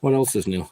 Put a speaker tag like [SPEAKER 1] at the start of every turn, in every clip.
[SPEAKER 1] What else is new?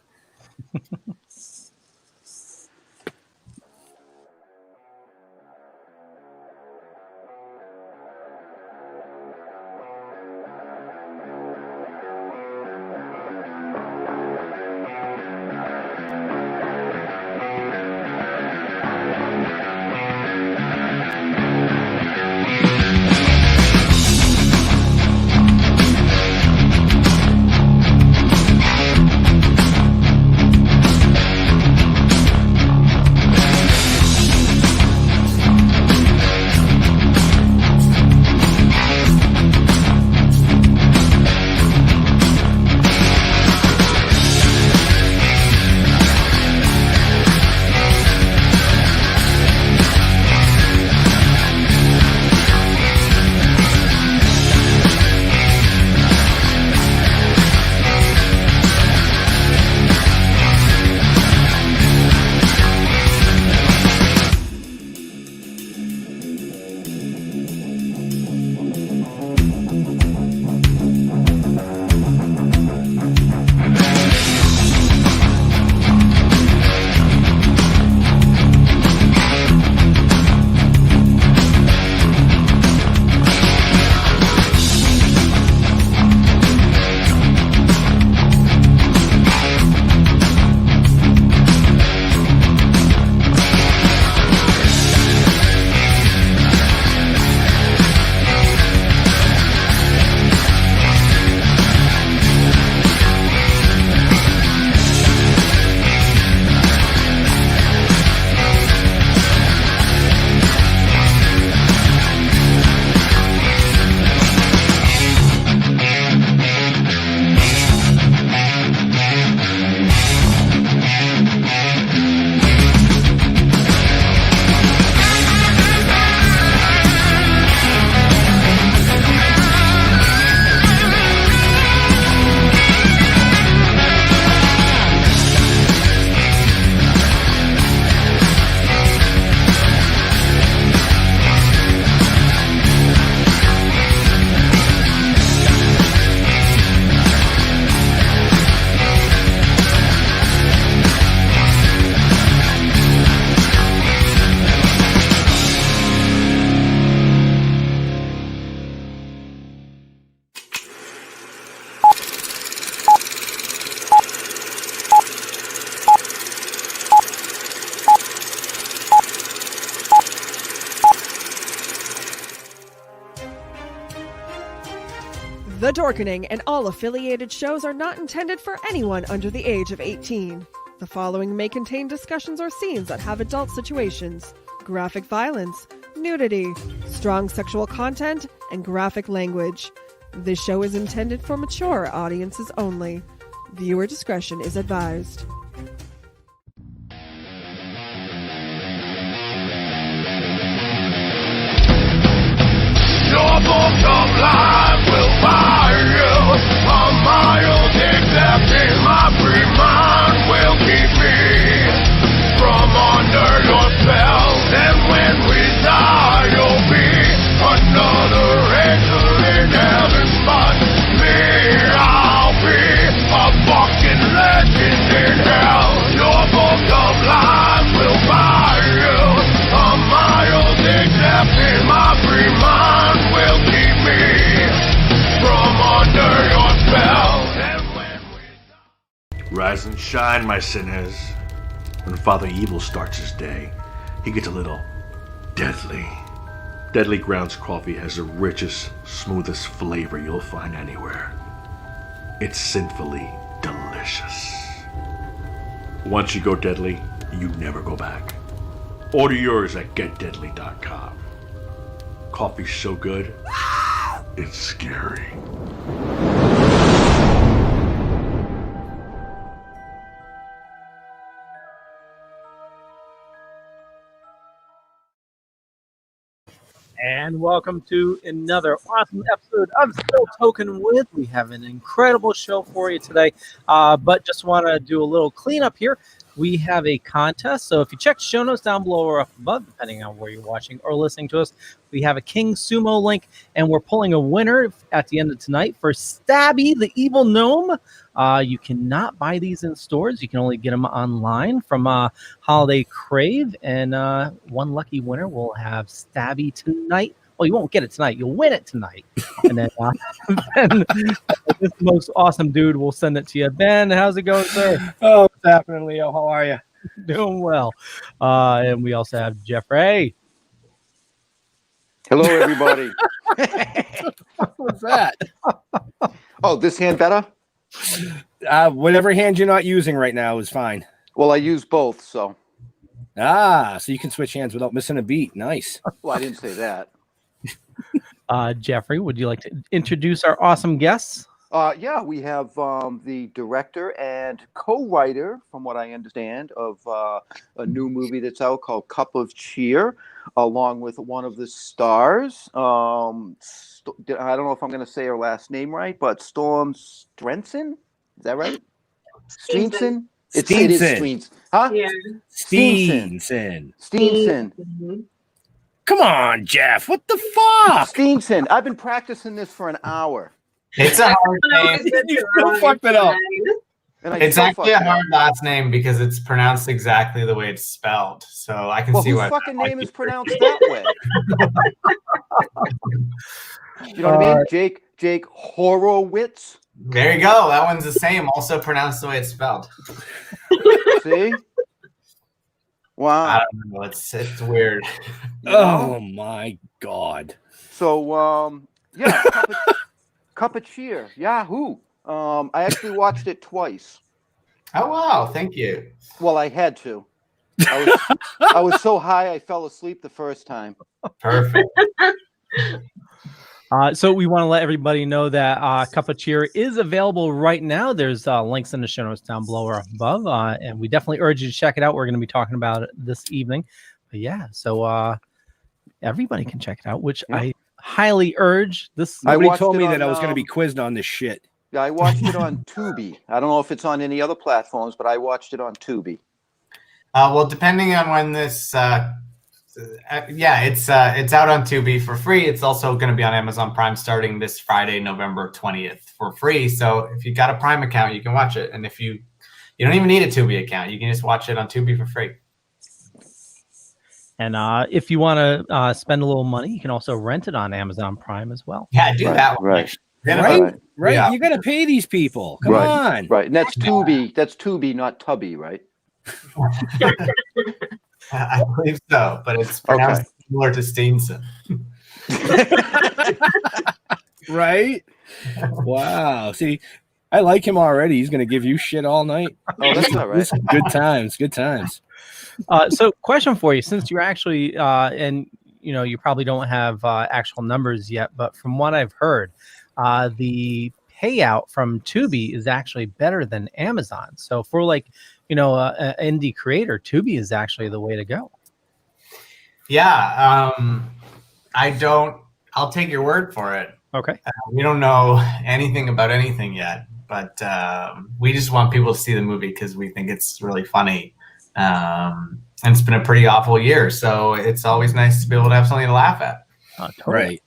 [SPEAKER 2] The Dorkening and all affiliated shows are not intended for anyone under the age of 18. The following may contain discussions or scenes that have adult situations, graphic violence, nudity, strong sexual content, and graphic language. This show is intended for mature audiences only. Viewer discretion is advised.
[SPEAKER 3] Your book of life will buy you a mild accepting my free mind will keep me from under your spell. And when we die, you'll be another angel in heaven. But me, I'll be a fucking legend in hell. Your book of life will buy you a mild accepting my free mind.
[SPEAKER 4] Rise and shine, my sinners. When Father Evil starts his day, he gets a little deadly. Deadly Grounds coffee has the richest, smoothest flavor you'll find anywhere. It's sinfully delicious. Once you go deadly, you never go back. Order yours at getdeadly.com. Coffee's so good, it's scary.
[SPEAKER 5] And welcome to another awesome episode of Still Toking With. We have an incredible show for you today, but just want to do a little cleanup here. we have a contest. So if you check show notes down below or up above, depending on where you're watching or listening to us, we have a King Sumo link, and we're pulling a winner at the end of tonight for Stabby, the evil gnome. You cannot buy these in stores. You can only get them online from Holiday Crave, and one lucky winner will have Stabby tonight. Well, you won't get it tonight. You'll win it tonight. And then, then this most awesome dude will send it to you. Ben, how's it going, sir?
[SPEAKER 1] Oh, what's happening, Leo? How are you?
[SPEAKER 5] Doing well. And we also have Jeffrey.
[SPEAKER 6] Hello, everybody.
[SPEAKER 1] What's that?
[SPEAKER 6] Oh, this hand better?
[SPEAKER 1] Whatever hand you're not using right now is fine.
[SPEAKER 6] Well, I use both, so.
[SPEAKER 1] So you can switch hands without missing a beat. Nice.
[SPEAKER 6] Well, I didn't say that.
[SPEAKER 5] Jeffrey, would you like to introduce our awesome guests?
[SPEAKER 6] Yeah, we have the director and co-writer, from what I understand, of a new movie that's out called Cup of Cheer, along with one of the stars. I don't know if I'm going to say her last name right, but Storm Steenson. Is that right? Steenson? It is Steenson. Huh?
[SPEAKER 7] Yeah.
[SPEAKER 1] Steenson.
[SPEAKER 6] Steenson.
[SPEAKER 1] Come on, Jeff. What the fuck?
[SPEAKER 6] Steenson. I've been practicing this for an hour.
[SPEAKER 8] It's a hard name.
[SPEAKER 1] You still fucked it up.
[SPEAKER 6] And I
[SPEAKER 8] It's
[SPEAKER 6] still
[SPEAKER 8] actually
[SPEAKER 6] fucked
[SPEAKER 8] a
[SPEAKER 6] it up.
[SPEAKER 8] hard last name because it's pronounced exactly the way it's spelled. So I can
[SPEAKER 6] Well,
[SPEAKER 8] see
[SPEAKER 6] whose
[SPEAKER 8] why.
[SPEAKER 6] fucking name is pronounced that way? You know what I mean? Jake Horowitz.
[SPEAKER 8] There you go. That one's the same. Also pronounced the way it's spelled.
[SPEAKER 6] See?
[SPEAKER 8] I
[SPEAKER 6] Wow.
[SPEAKER 8] don't know. It's weird.
[SPEAKER 1] Oh my God.
[SPEAKER 6] So yeah, cup of cheer. Yahoo. I actually watched it twice.
[SPEAKER 8] Oh wow! Thank you.
[SPEAKER 6] Well, I had to. I was so high I fell asleep the first time.
[SPEAKER 8] Perfect.
[SPEAKER 5] So we want to let everybody know that Cup of Cheer is available right now. There's links in the show notes down below or above, and we definitely urge you to check it out. We're going to be talking about it this evening. But yeah, so everybody can check it out, which I highly urge.
[SPEAKER 1] Nobody
[SPEAKER 6] watched
[SPEAKER 1] told
[SPEAKER 6] it
[SPEAKER 1] me that
[SPEAKER 6] on,
[SPEAKER 1] I was going to be quizzed on this shit.
[SPEAKER 6] Yeah, I watched it on Tubi. I don't know if it's on any other platforms, but I watched it on Tubi.
[SPEAKER 8] Well, depending on when this, it's out on Tubi for free. It's also going to be on Amazon Prime starting this Friday, November 20th, for free. So if you got a Prime account, you can watch it. And if you don't even need a Tubi account, you can just watch it on Tubi for free.
[SPEAKER 5] And if you want to spend a little money, you can also rent it on Amazon Prime as well.
[SPEAKER 8] Yeah, do that one.
[SPEAKER 6] Right.
[SPEAKER 1] Right?
[SPEAKER 8] Yeah.
[SPEAKER 1] You got to pay these people. Come on.
[SPEAKER 6] Right. And that's Tubi. That's Tubi, not Tubby, right?
[SPEAKER 8] I believe so, but it's pronounced similar to Steenson.
[SPEAKER 1] Right? Wow. See, I like him already. He's going to give you shit all night.
[SPEAKER 6] Oh, that's all right.
[SPEAKER 1] This is good times. Good times.
[SPEAKER 5] So question for you, since you're actually, and you probably don't have actual numbers yet, but from what I've heard, the payout from Tubi is actually better than Amazon. So for an indie creator, Tubi is actually the way to go.
[SPEAKER 8] Yeah, I'll take your word for it.
[SPEAKER 5] Okay.
[SPEAKER 8] We don't know anything about anything yet, but we just want people to see the movie because we think it's really funny. And it's been a pretty awful year, so it's always nice to be able to have something to laugh at.
[SPEAKER 5] Totally.
[SPEAKER 1] Right.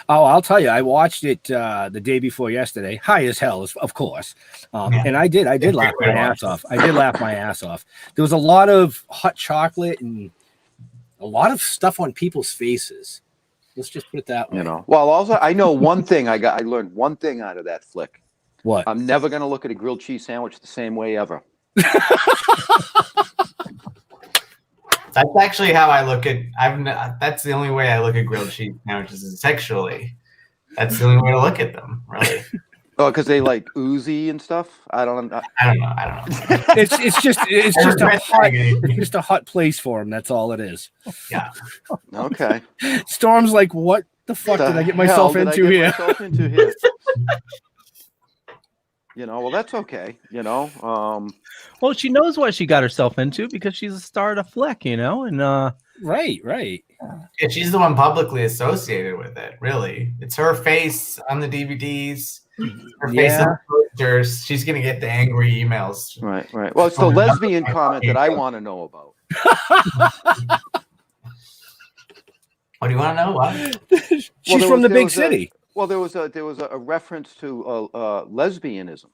[SPEAKER 1] Oh, I'll tell you, I watched it the day before yesterday, high as hell, of course. And I did laugh my ass off. I did laugh my ass off. There was a lot of hot chocolate and a lot of stuff on people's faces. Let's just put it that way.
[SPEAKER 6] Well, also I know one thing I learned one thing out of that flick.
[SPEAKER 1] What?
[SPEAKER 6] I'm never going to look at a grilled cheese sandwich the same way ever.
[SPEAKER 8] That's actually how I look at. That's the only way I look at grilled cheese sandwiches is sexually. That's the only way to look at them, really.
[SPEAKER 6] Oh, because they like oozy and stuff. I don't know.
[SPEAKER 1] It's just a hot place for him. That's all it is.
[SPEAKER 8] Yeah.
[SPEAKER 6] Okay.
[SPEAKER 1] Storm's like, what the fuck did I get myself into here?
[SPEAKER 6] Well, that's okay.
[SPEAKER 5] Well, she knows what she got herself into because she's a star of a flick, and
[SPEAKER 1] Right.
[SPEAKER 8] Yeah, she's the one publicly associated with it. Really, it's her face on the DVDs. Her face on the She's gonna get the angry emails.
[SPEAKER 6] Right. Well, it's the lesbian comment that I want to know about.
[SPEAKER 8] What do you want to know? What?
[SPEAKER 1] She's from the big city.
[SPEAKER 6] There was a reference to lesbianism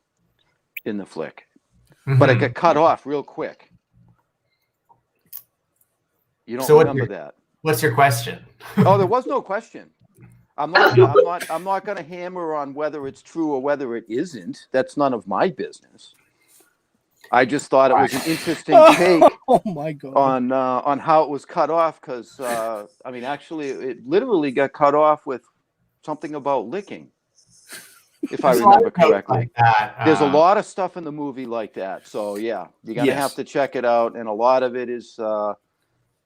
[SPEAKER 6] in the flick, but it got cut off real quick. You don't remember that?
[SPEAKER 8] What's your question?
[SPEAKER 6] Oh, there was no question. I'm not going to hammer on whether it's true or whether it isn't. That's none of my business. I just thought it was an interesting take on how it was cut off, because actually it literally got cut off with something about licking, if I remember correctly.
[SPEAKER 8] Like
[SPEAKER 6] there's a lot of stuff in the movie like that, so yeah, you're gonna have to check it out, and a lot of it is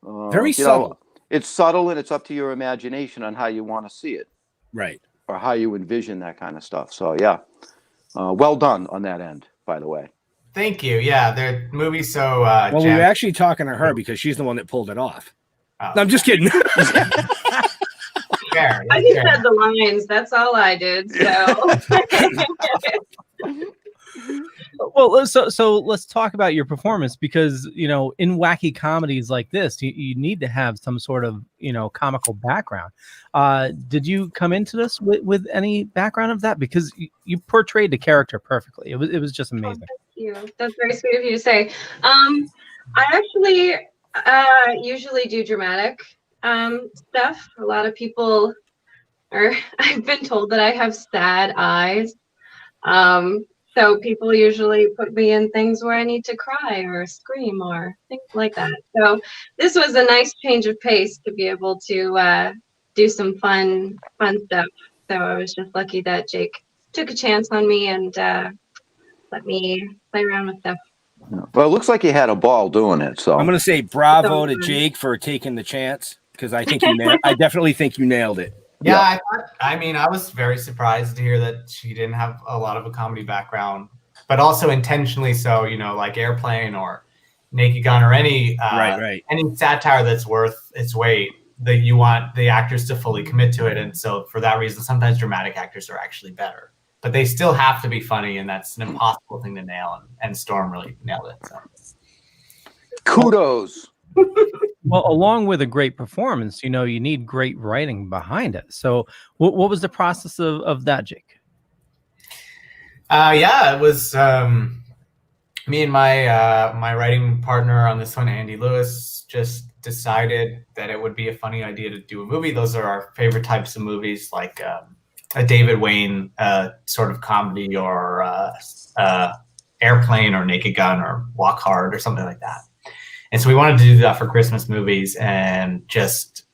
[SPEAKER 1] very subtle.
[SPEAKER 6] It's subtle, and it's up to your imagination on how you want to see it,
[SPEAKER 1] right,
[SPEAKER 6] or how you envision that kind of stuff. So yeah, well done on that end, by the way.
[SPEAKER 8] Thank you. Yeah, the movie's so.
[SPEAKER 1] Well, we were actually talking to her because she's the one that pulled it off. Oh. No, I'm just kidding.
[SPEAKER 8] Fair,
[SPEAKER 7] I just said the lines. That's all I did. So.
[SPEAKER 5] Well, so let's talk about your performance, because in wacky comedies like this, you need to have some sort of comical background. Did you come into this with any background of that? Because you portrayed the character perfectly. It was just amazing.
[SPEAKER 7] You. That's very sweet of you to say. I actually usually do dramatic stuff. A lot of people I've been told that I have sad eyes. So people usually put me in things where I need to cry or scream or things like that. So this was a nice change of pace to be able to do some fun stuff. So I was just lucky that Jake took a chance on me and let me play around with stuff.
[SPEAKER 6] Well, it looks like you had a ball doing it. So
[SPEAKER 1] I'm going to say bravo to Jake for taking the chance, because I think I definitely think you nailed it.
[SPEAKER 8] Yeah, I was very surprised to hear that she didn't have a lot of a comedy background, but also intentionally so. Like Airplane or Naked Gun or any any satire that's worth its weight, that you want the actors to fully commit to it, and so for that reason, sometimes dramatic actors are actually better. But they still have to be funny, and that's an impossible thing to nail. And Storm really nailed it. So.
[SPEAKER 6] Kudos.
[SPEAKER 5] Well, along with a great performance, you need great writing behind it. So what was the process of that, Jake?
[SPEAKER 8] It was me and my writing partner on this one, Andy Lewis, just decided that it would be a funny idea to do a movie. Those are our favorite types of movies, like a David Wayne sort of comedy, or Airplane or Naked Gun or Walk Hard or something like that. And so we wanted to do that for Christmas movies, and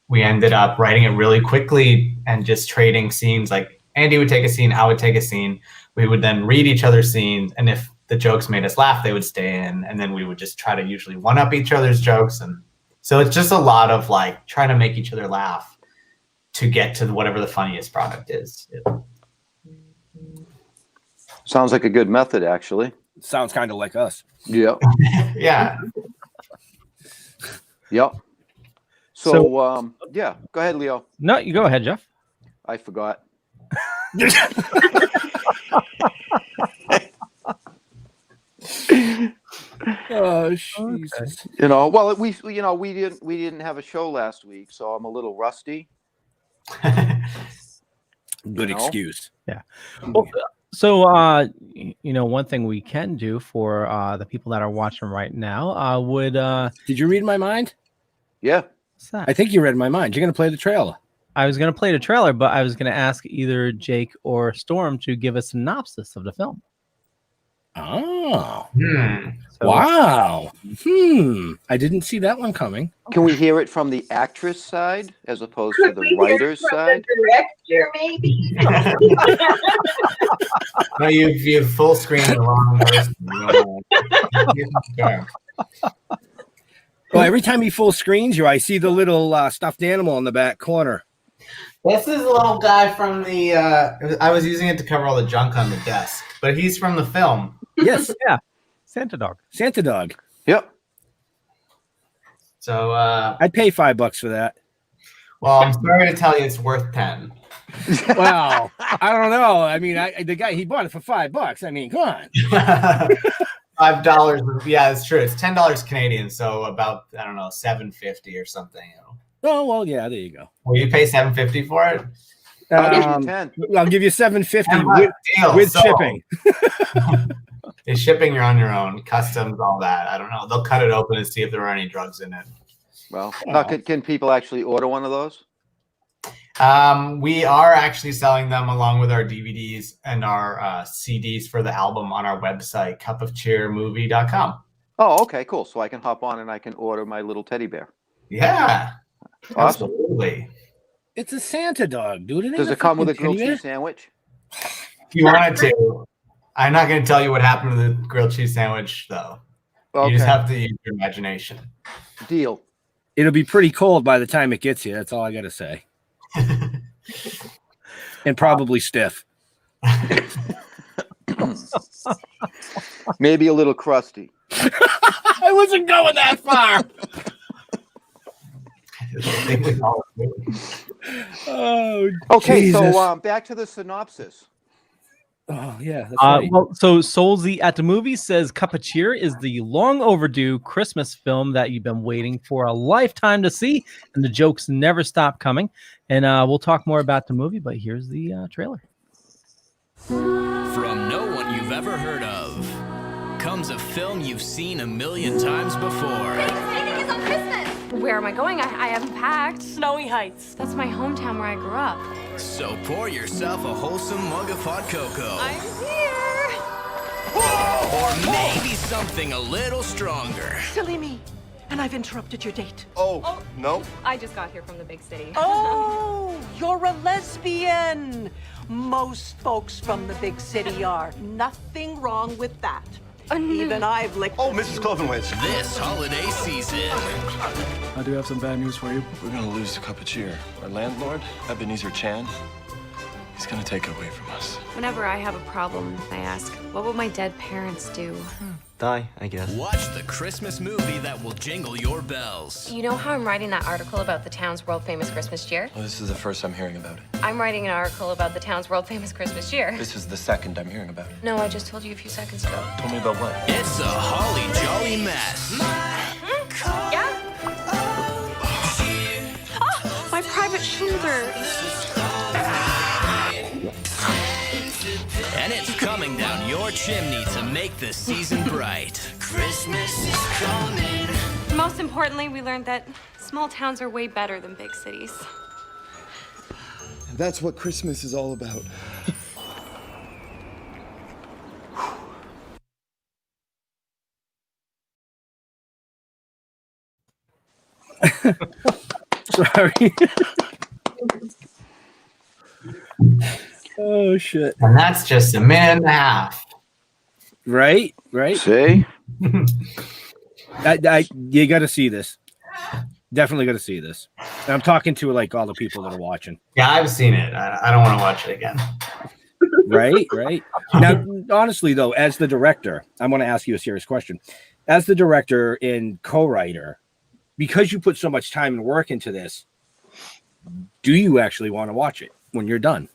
[SPEAKER 8] we ended up writing it really quickly and just trading scenes. Like Andy would take a scene, I would take a scene. We would then read each other's scenes, and if the jokes made us laugh, they would stay in, and then we would just try to usually one-up each other's jokes. And so it's just a lot of like trying to make each other laugh to get to whatever the funniest product is.
[SPEAKER 6] Sounds like a good method, actually.
[SPEAKER 1] Sounds kind of like us.
[SPEAKER 6] Yeah.
[SPEAKER 8] Yeah.
[SPEAKER 6] Yep. So go ahead, Leo.
[SPEAKER 5] No, you go ahead, Jeff.
[SPEAKER 6] I forgot.
[SPEAKER 1] Oh, Jesus.
[SPEAKER 6] Well, we didn't have a show last week, so I'm a little rusty.
[SPEAKER 1] Good excuse.
[SPEAKER 5] Yeah. Well, so one thing we can do for the people that are watching right now would
[SPEAKER 1] did you read my mind?
[SPEAKER 6] Yeah.
[SPEAKER 5] What's that?
[SPEAKER 1] I think you read my mind. You're going to play the trailer.
[SPEAKER 5] I was going to play the trailer, but I was going to ask either Jake or Storm to give a synopsis of the film.
[SPEAKER 1] Oh.
[SPEAKER 5] So,
[SPEAKER 1] wow. I didn't see that one coming.
[SPEAKER 6] Can we hear it from the actress side as opposed to the writer's side?
[SPEAKER 7] The director, maybe.
[SPEAKER 8] No, you've full screen the wrong person.
[SPEAKER 1] Well, every time he full screens you, I see the little stuffed animal in the back corner.
[SPEAKER 8] This is a little guy from the. I was using it to cover all the junk on the desk, but he's from the film.
[SPEAKER 1] Yes.
[SPEAKER 5] Yeah. Santa Dog.
[SPEAKER 1] Santa Dog.
[SPEAKER 6] Yep.
[SPEAKER 8] So
[SPEAKER 1] I'd pay $5 for that.
[SPEAKER 8] Well, I'm sorry to tell you, it's worth 10.
[SPEAKER 1] Well, I don't know. I mean, the guy, he bought it for $5. I mean, come on.
[SPEAKER 8] $5. Yeah, it's true. It's $10 Canadian, so about I don't know, $7.50 or something.
[SPEAKER 1] Oh well, yeah. There you go.
[SPEAKER 8] Will you pay $7.50 for it?
[SPEAKER 6] I'll give you 10.
[SPEAKER 1] I'll give you $7.50
[SPEAKER 8] Deal.
[SPEAKER 1] with
[SPEAKER 8] So,
[SPEAKER 1] shipping.
[SPEAKER 8] Is shipping, you're on your own, customs, all that. I don't know. They'll cut it open and see if there are any drugs in it.
[SPEAKER 6] Well, can people actually order one of those?
[SPEAKER 8] We are actually selling them along with our DVDs and our CDs for the album on our website, cupofcheermovie.com.
[SPEAKER 6] Oh, okay, cool. So I can hop on and I can order my little teddy bear.
[SPEAKER 8] Yeah,
[SPEAKER 6] Awesome.
[SPEAKER 8] absolutely.
[SPEAKER 1] It's a Santa dog, dude.
[SPEAKER 6] Does it come with a grilled cheese sandwich?
[SPEAKER 8] If you wanted to, I'm not going to tell you what happened to the grilled cheese sandwich, though.
[SPEAKER 6] Okay.
[SPEAKER 8] You just have to use your imagination.
[SPEAKER 6] Deal.
[SPEAKER 1] It'll be pretty cold by the time it gets here. That's all I got to say. And probably stiff.
[SPEAKER 6] Maybe a little crusty.
[SPEAKER 1] I wasn't going that far. Oh,
[SPEAKER 6] okay.
[SPEAKER 1] Jesus.
[SPEAKER 6] So back to the synopsis.
[SPEAKER 1] Oh yeah. That's right.
[SPEAKER 5] Well, so Soulsy at the Movie says Cup of Cheer is the long overdue Christmas film that you've been waiting for a lifetime to see, and the jokes never stop coming. And we'll talk more about the movie, but here's the trailer.
[SPEAKER 9] From no one you've ever heard of comes a film you've seen a million times before.
[SPEAKER 10] Anything is on Christmas. Where am I going? I haven't packed. Snowy Heights. That's my hometown where I grew up.
[SPEAKER 9] So pour yourself a wholesome mug of hot cocoa.
[SPEAKER 10] I'm here.
[SPEAKER 9] Or maybe something a little stronger.
[SPEAKER 11] Silly me. And I've interrupted your date.
[SPEAKER 10] Oh,
[SPEAKER 11] no.
[SPEAKER 10] I just got here from the big city.
[SPEAKER 11] Oh, you're a lesbian. Most folks from the big city are. Nothing wrong with that. Even I've licked.
[SPEAKER 12] Oh, Mrs. Clovenwitz.
[SPEAKER 9] This holiday season.
[SPEAKER 13] I do have some bad news for you. We're gonna lose the Cup of Cheer. Our landlord, Ebenezer Chan, he's gonna take it away from us.
[SPEAKER 10] Whenever I have a problem, I ask, what would my dead parents do?
[SPEAKER 13] Die, I guess.
[SPEAKER 9] Watch the Christmas movie that will jingle your bells.
[SPEAKER 10] You know how I'm writing that article about the town's world-famous Christmas cheer?
[SPEAKER 13] Well, this is the first I'm hearing about it.
[SPEAKER 10] I'm writing an article about the town's world-famous Christmas cheer.
[SPEAKER 13] This is the second I'm hearing about it.
[SPEAKER 10] No, I just told you a few seconds ago.
[SPEAKER 13] Told me about what?
[SPEAKER 9] It's a holly jolly mess.
[SPEAKER 10] Yeah? Oh, my private shoulder.
[SPEAKER 9] And it's coming down your chimney to make the season bright. Christmas is coming.
[SPEAKER 10] Most importantly, we learned that small towns are way better than big cities.
[SPEAKER 12] And that's what Christmas is all about.
[SPEAKER 1] Sorry. Oh shit.
[SPEAKER 8] And that's just a minute and a half.
[SPEAKER 1] Right.
[SPEAKER 6] See?
[SPEAKER 1] You got to see this. Definitely got to see this. And I'm talking to like all the people that are watching.
[SPEAKER 8] Yeah, I've seen it. I don't want to watch it again.
[SPEAKER 1] Right. Now, honestly, though, as the director, I'm going to ask you a serious question. As the director and co-writer, because you put so much time and work into this, do you actually want to watch it when you're done?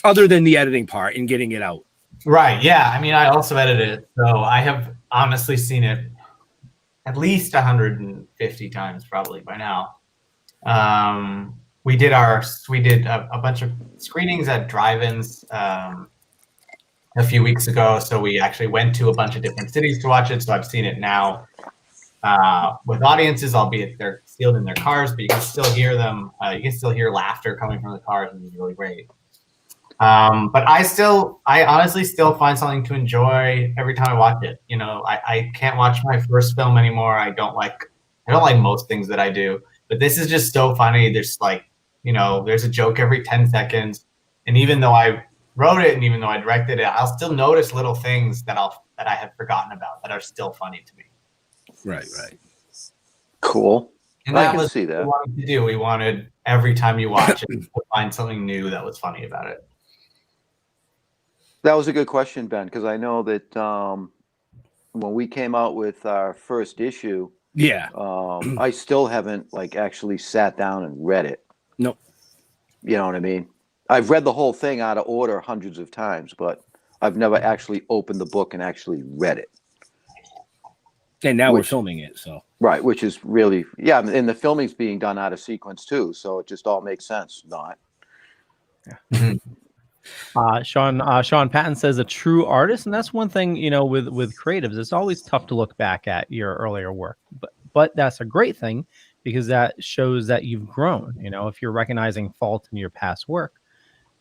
[SPEAKER 1] Other than the editing part and getting it out.
[SPEAKER 8] Right. Yeah. I mean, I also edited it. So I have honestly seen it at least 150 times probably by now. We did a bunch of screenings at drive-ins a few weeks ago. So we actually went to a bunch of different cities to watch it. So I've seen it now with audiences, albeit they're sealed in their cars, but you can still hear them. You can still hear laughter coming from the cars, and it's really great. But I honestly still find something to enjoy every time I watch it. You know, I can't watch my first film anymore. I don't like most things that I do, but this is just so funny. There's there's a joke every 10 seconds. And even though I wrote it and even though I directed it, I'll still notice little things that I have forgotten about that are still funny to me.
[SPEAKER 1] Right.
[SPEAKER 6] Cool.
[SPEAKER 8] And
[SPEAKER 6] I
[SPEAKER 8] that
[SPEAKER 6] can
[SPEAKER 8] was
[SPEAKER 6] see that.
[SPEAKER 8] what we wanted to do. We wanted every time you watch it to find something new that was funny about it.
[SPEAKER 6] That was a good question, Ben, because I know that when we came out with our first issue, I still haven't actually sat down and read it.
[SPEAKER 1] Nope.
[SPEAKER 6] You know what I mean? I've read the whole thing out of order hundreds of times, but I've never actually opened the book and actually read it.
[SPEAKER 1] And now we're filming it, so.
[SPEAKER 6] Right, which is really, yeah, and the filming's being done out of sequence too, so it just all makes sense, not.
[SPEAKER 1] Yeah.
[SPEAKER 5] Sean Patton says a true artist, and that's one thing, you know, with creatives, it's always tough to look back at your earlier work, but that's a great thing because that shows that you've grown. You know, if you're recognizing fault in your past work,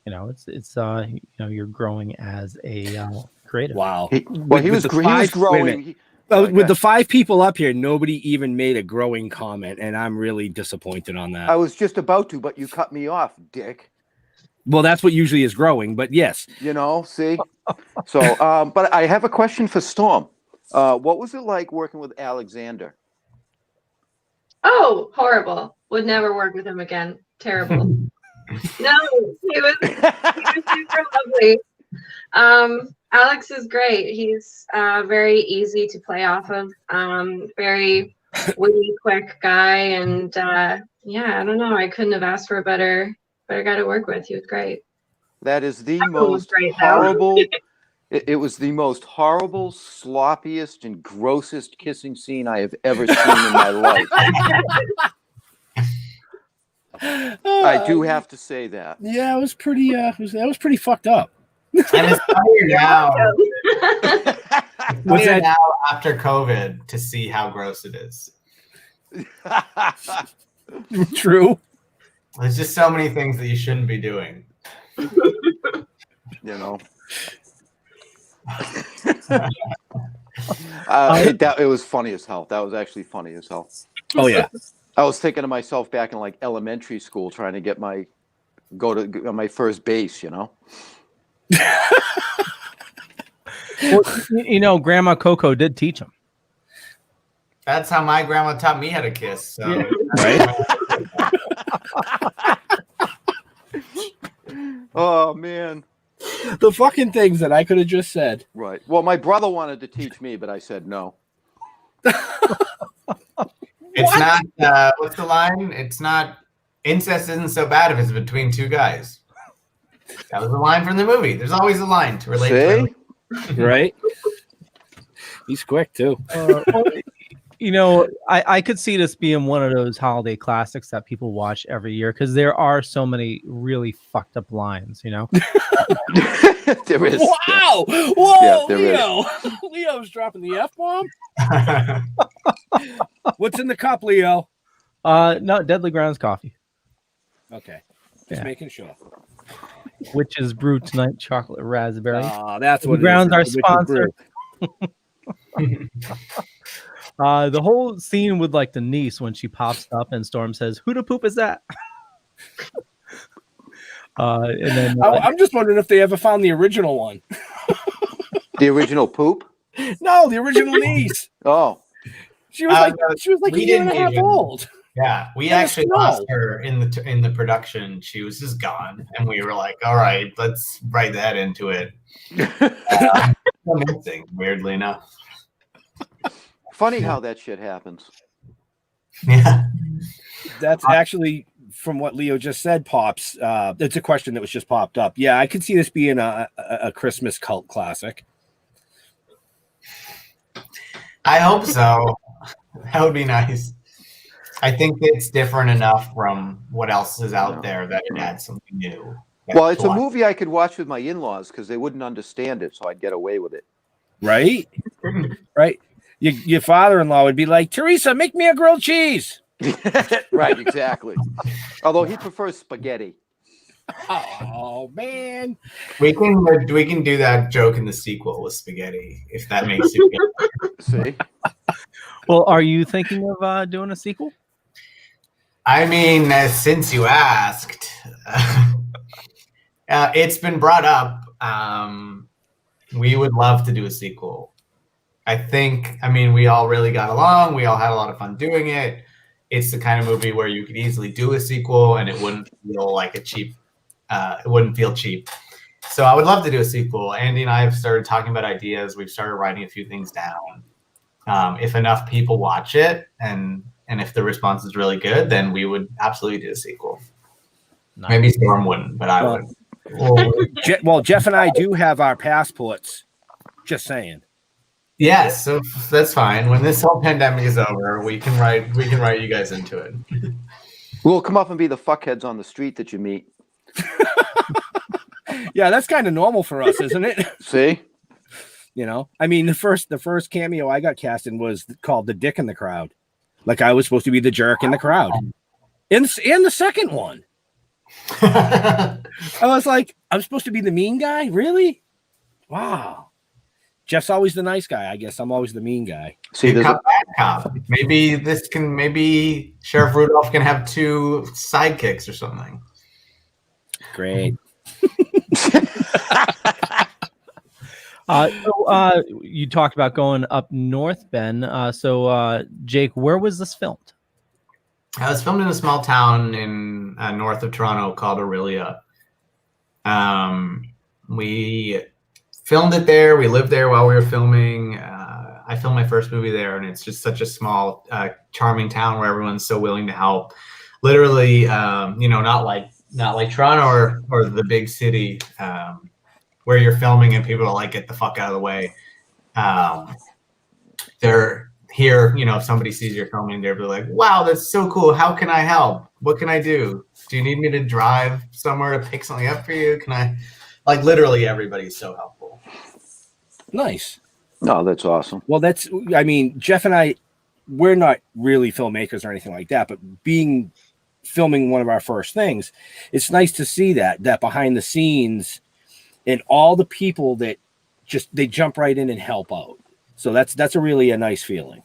[SPEAKER 5] you know, it's you know, you're growing as a creative.
[SPEAKER 1] Wow.
[SPEAKER 6] He was growing.
[SPEAKER 1] With the 5 people up here, nobody even made a growing comment, and I'm really disappointed on that.
[SPEAKER 6] I was just about to, but you cut me off, dick.
[SPEAKER 1] Well, that's what usually is growing, but yes.
[SPEAKER 6] You know, see? So, but I have a question for Storm. What was it like working with Alexander?
[SPEAKER 7] Oh, horrible. Would never work with him again. Terrible. No, he was super lovely. Alex is great. He's very easy to play off of. Very witty, quick guy, and yeah, I don't know. I couldn't have asked for a better guy to work with. He was great.
[SPEAKER 6] That is the most horrible. It was the most horrible, sloppiest, and grossest kissing scene I have ever seen in my life. I do have to say that.
[SPEAKER 1] Yeah, it was pretty. That was pretty fucked up.
[SPEAKER 8] I'm inspired now.
[SPEAKER 1] What's that?
[SPEAKER 8] Now after COVID to see how gross it is.
[SPEAKER 1] True.
[SPEAKER 8] There's just so many things that you shouldn't be doing.
[SPEAKER 6] You know. It was funny as hell. That was actually funny as hell.
[SPEAKER 1] Oh yeah.
[SPEAKER 6] I was thinking of myself back in like elementary school, trying to get go to my first base. You know.
[SPEAKER 5] Well, you know, Grandma Coco did teach him.
[SPEAKER 8] That's how my grandma taught me how to kiss. So.
[SPEAKER 1] Yeah. Right.
[SPEAKER 6] Oh man.
[SPEAKER 1] The fucking things that I could have just said.
[SPEAKER 6] Right. Well, my brother wanted to teach me, but I said no.
[SPEAKER 8] It's not. What's the line? It's not. Incest isn't so bad if it's between 2 guys. That was the line from the movie. There's always a line to relate to.
[SPEAKER 1] Right. He's quick too.
[SPEAKER 5] You know, I could see this being one of those holiday classics that people watch every year because there are so many really fucked up lines, you know?
[SPEAKER 6] There is.
[SPEAKER 1] Wow. Whoa,
[SPEAKER 6] yeah,
[SPEAKER 1] Leo. Leo's dropping the F-bomb. What's in the cup, Leo?
[SPEAKER 5] No, Deadly Grounds coffee.
[SPEAKER 1] Okay. Just making sure.
[SPEAKER 5] Which is brewed tonight, chocolate raspberry.
[SPEAKER 1] That's what
[SPEAKER 5] Grounds our sponsor. The whole scene with like the niece when she pops up and Storm says, "Who the poop is that?" And then
[SPEAKER 1] I'm just wondering if they ever found the original one.
[SPEAKER 6] The original poop?
[SPEAKER 1] No, the original niece.
[SPEAKER 6] Oh,
[SPEAKER 1] she was like a year and a half old.
[SPEAKER 8] Yeah, we actually lost her in the production. She was just gone, and we were like, "All right, let's write that into it." Missing, weirdly enough.
[SPEAKER 6] Funny how that shit happens.
[SPEAKER 8] Yeah,
[SPEAKER 1] that's actually from what Leo just said. Pops, it's a question that was just popped up. Yeah, I could see this being a Christmas cult classic.
[SPEAKER 8] I hope so. That would be nice. I think it's different enough from what else is out there that it adds something new.
[SPEAKER 6] Well, it's a movie I could watch with my in-laws because they wouldn't understand it, so I'd get away with it.
[SPEAKER 1] Right? Right. Your father-in-law would be like, "Teresa, make me a grilled cheese."
[SPEAKER 6] Right, exactly. Although he prefers spaghetti.
[SPEAKER 1] Oh man,
[SPEAKER 8] we can do that joke in the sequel with spaghetti if that makes you
[SPEAKER 6] see.
[SPEAKER 5] Well, are you thinking of doing a sequel?
[SPEAKER 8] I mean, since you asked, it's been brought up. We would love to do a sequel. I mean, we all really got along. We all had a lot of fun doing it. It's the kind of movie where you could easily do a sequel and it wouldn't feel like a cheap. It wouldn't feel cheap. So I would love to do a sequel. Andy and I have started talking about ideas. We've started writing a few things down. If enough people watch it and if the response is really good, then we would absolutely do a sequel. Nice. Maybe Storm wouldn't, but I would.
[SPEAKER 1] Well, Jeff and I do have our passports. Just saying.
[SPEAKER 8] Yes, so that's fine. When this whole pandemic is over, we can write you guys into it.
[SPEAKER 6] We'll come up and be the fuckheads on the street that you meet.
[SPEAKER 1] Yeah, that's kind of normal for us, isn't it?
[SPEAKER 6] See?
[SPEAKER 1] You know, I mean, the first cameo I got cast in was called the Dick in the Crowd. Like I was supposed to be the jerk in the crowd. In the second one, I was like, I'm supposed to be the mean guy? Really? Wow. Jeff's always the nice guy. I guess I'm always the mean guy.
[SPEAKER 6] See,
[SPEAKER 8] bad cop. Maybe Sheriff Rudolph can have 2 sidekicks or something.
[SPEAKER 1] Great.
[SPEAKER 5] You talked about going up north, Ben. Jake, where was this filmed?
[SPEAKER 8] It was filmed in a small town in north of Toronto called Aurelia. We filmed it there. We lived there while we were filming. I filmed my first movie there, and it's just such a small, charming town where everyone's so willing to help. Literally, not like Toronto or the big city where you're filming and people are like, get the fuck out of the way. They're here, if somebody sees you're filming, they'll be like, wow, that's so cool. How can I help? What can I do? Do you need me to drive somewhere to pick something up for you? Can I? Like, literally everybody's so helpful.
[SPEAKER 1] Nice.
[SPEAKER 6] No, that's awesome.
[SPEAKER 1] Well, Jeff and I, we're not really filmmakers or anything like that, but filming one of our first things, it's nice to see that behind the scenes and all the people that they jump right in and help out. So that's a nice feeling.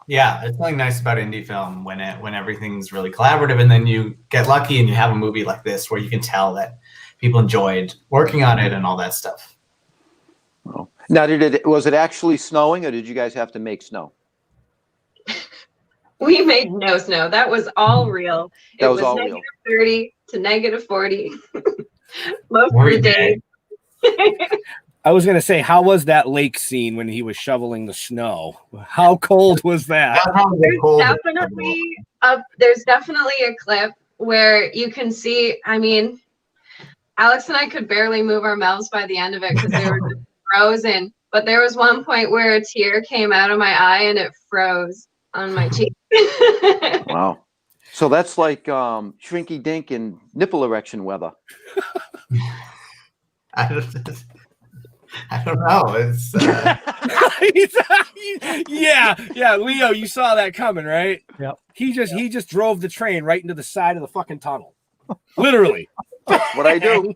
[SPEAKER 8] Yeah, it's something nice about indie film when everything's really collaborative, and then you get lucky and you have a movie like this where you can tell that people enjoyed working on it and all that stuff.
[SPEAKER 6] Oh. Now, was it actually snowing, or did you guys have to make snow?
[SPEAKER 7] We made no snow. That was all real.
[SPEAKER 6] That was all
[SPEAKER 7] negative
[SPEAKER 6] real.
[SPEAKER 7] 30 to negative 40 most of the day.
[SPEAKER 1] I was going to say, how was that lake scene when he was shoveling the snow? How cold was that?
[SPEAKER 7] There's definitely a clip where you can see, Alex and I could barely move our mouths by the end of it because they were just frozen. But there was one point where a tear came out of my eye and it froze on my cheek.
[SPEAKER 6] Wow. So that's like shrinky dink and nipple erection weather.
[SPEAKER 8] I don't know. It's
[SPEAKER 1] yeah, Leo, you saw that coming, right?
[SPEAKER 5] Yep.
[SPEAKER 1] He just drove the train right into the side of the fucking tunnel. Literally.
[SPEAKER 6] That's what I do.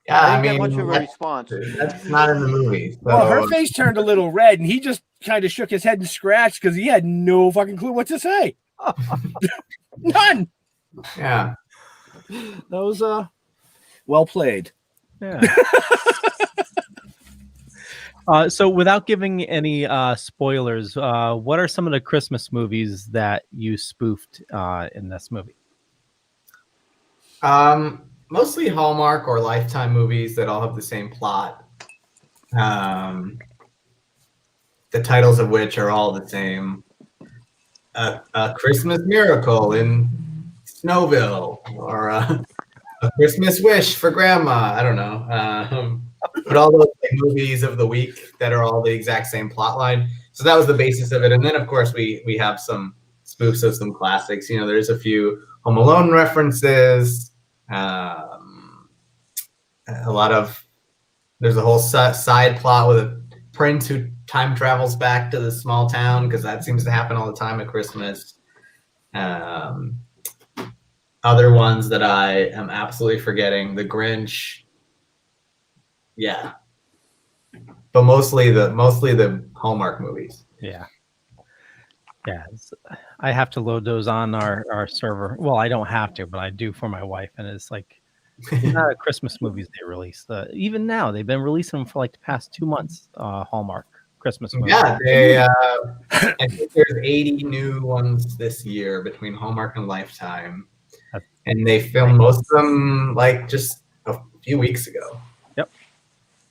[SPEAKER 8] Yeah,
[SPEAKER 6] I didn't get much of a response.
[SPEAKER 8] That's not in the movie. So.
[SPEAKER 1] Well, her face turned a little red, and he just kind of shook his head and scratched because he had no fucking clue what to say. None.
[SPEAKER 8] Yeah.
[SPEAKER 1] That was well played.
[SPEAKER 5] Yeah. So without giving any spoilers, what are some of the Christmas movies that you spoofed in this movie?
[SPEAKER 8] Mostly Hallmark or Lifetime movies that all have the same plot. The titles of which are all the same. A Christmas Miracle in Snowville, or a Christmas Wish for Grandma. I don't know. But all those movies of the week that are all the exact same plot line. So that was the basis of it. And then, of course, we have some spoofs of some classics. There's a few Home Alone references. There's a whole side plot with a prince who time travels back to the small town because that seems to happen all the time at Christmas. Other ones that I am absolutely forgetting, The Grinch. Yeah, but mostly the Hallmark movies.
[SPEAKER 5] Yeah. I have to load those on our server. Well, I don't have to, but I do for my wife, and it's like not Christmas movies they release. Even now, they've been releasing them for like the past 2 months. Hallmark Christmas movies.
[SPEAKER 8] Yeah, I think there's 80 new ones this year between Hallmark and Lifetime, and they filmed most of them like just a few weeks ago.
[SPEAKER 5] Yep,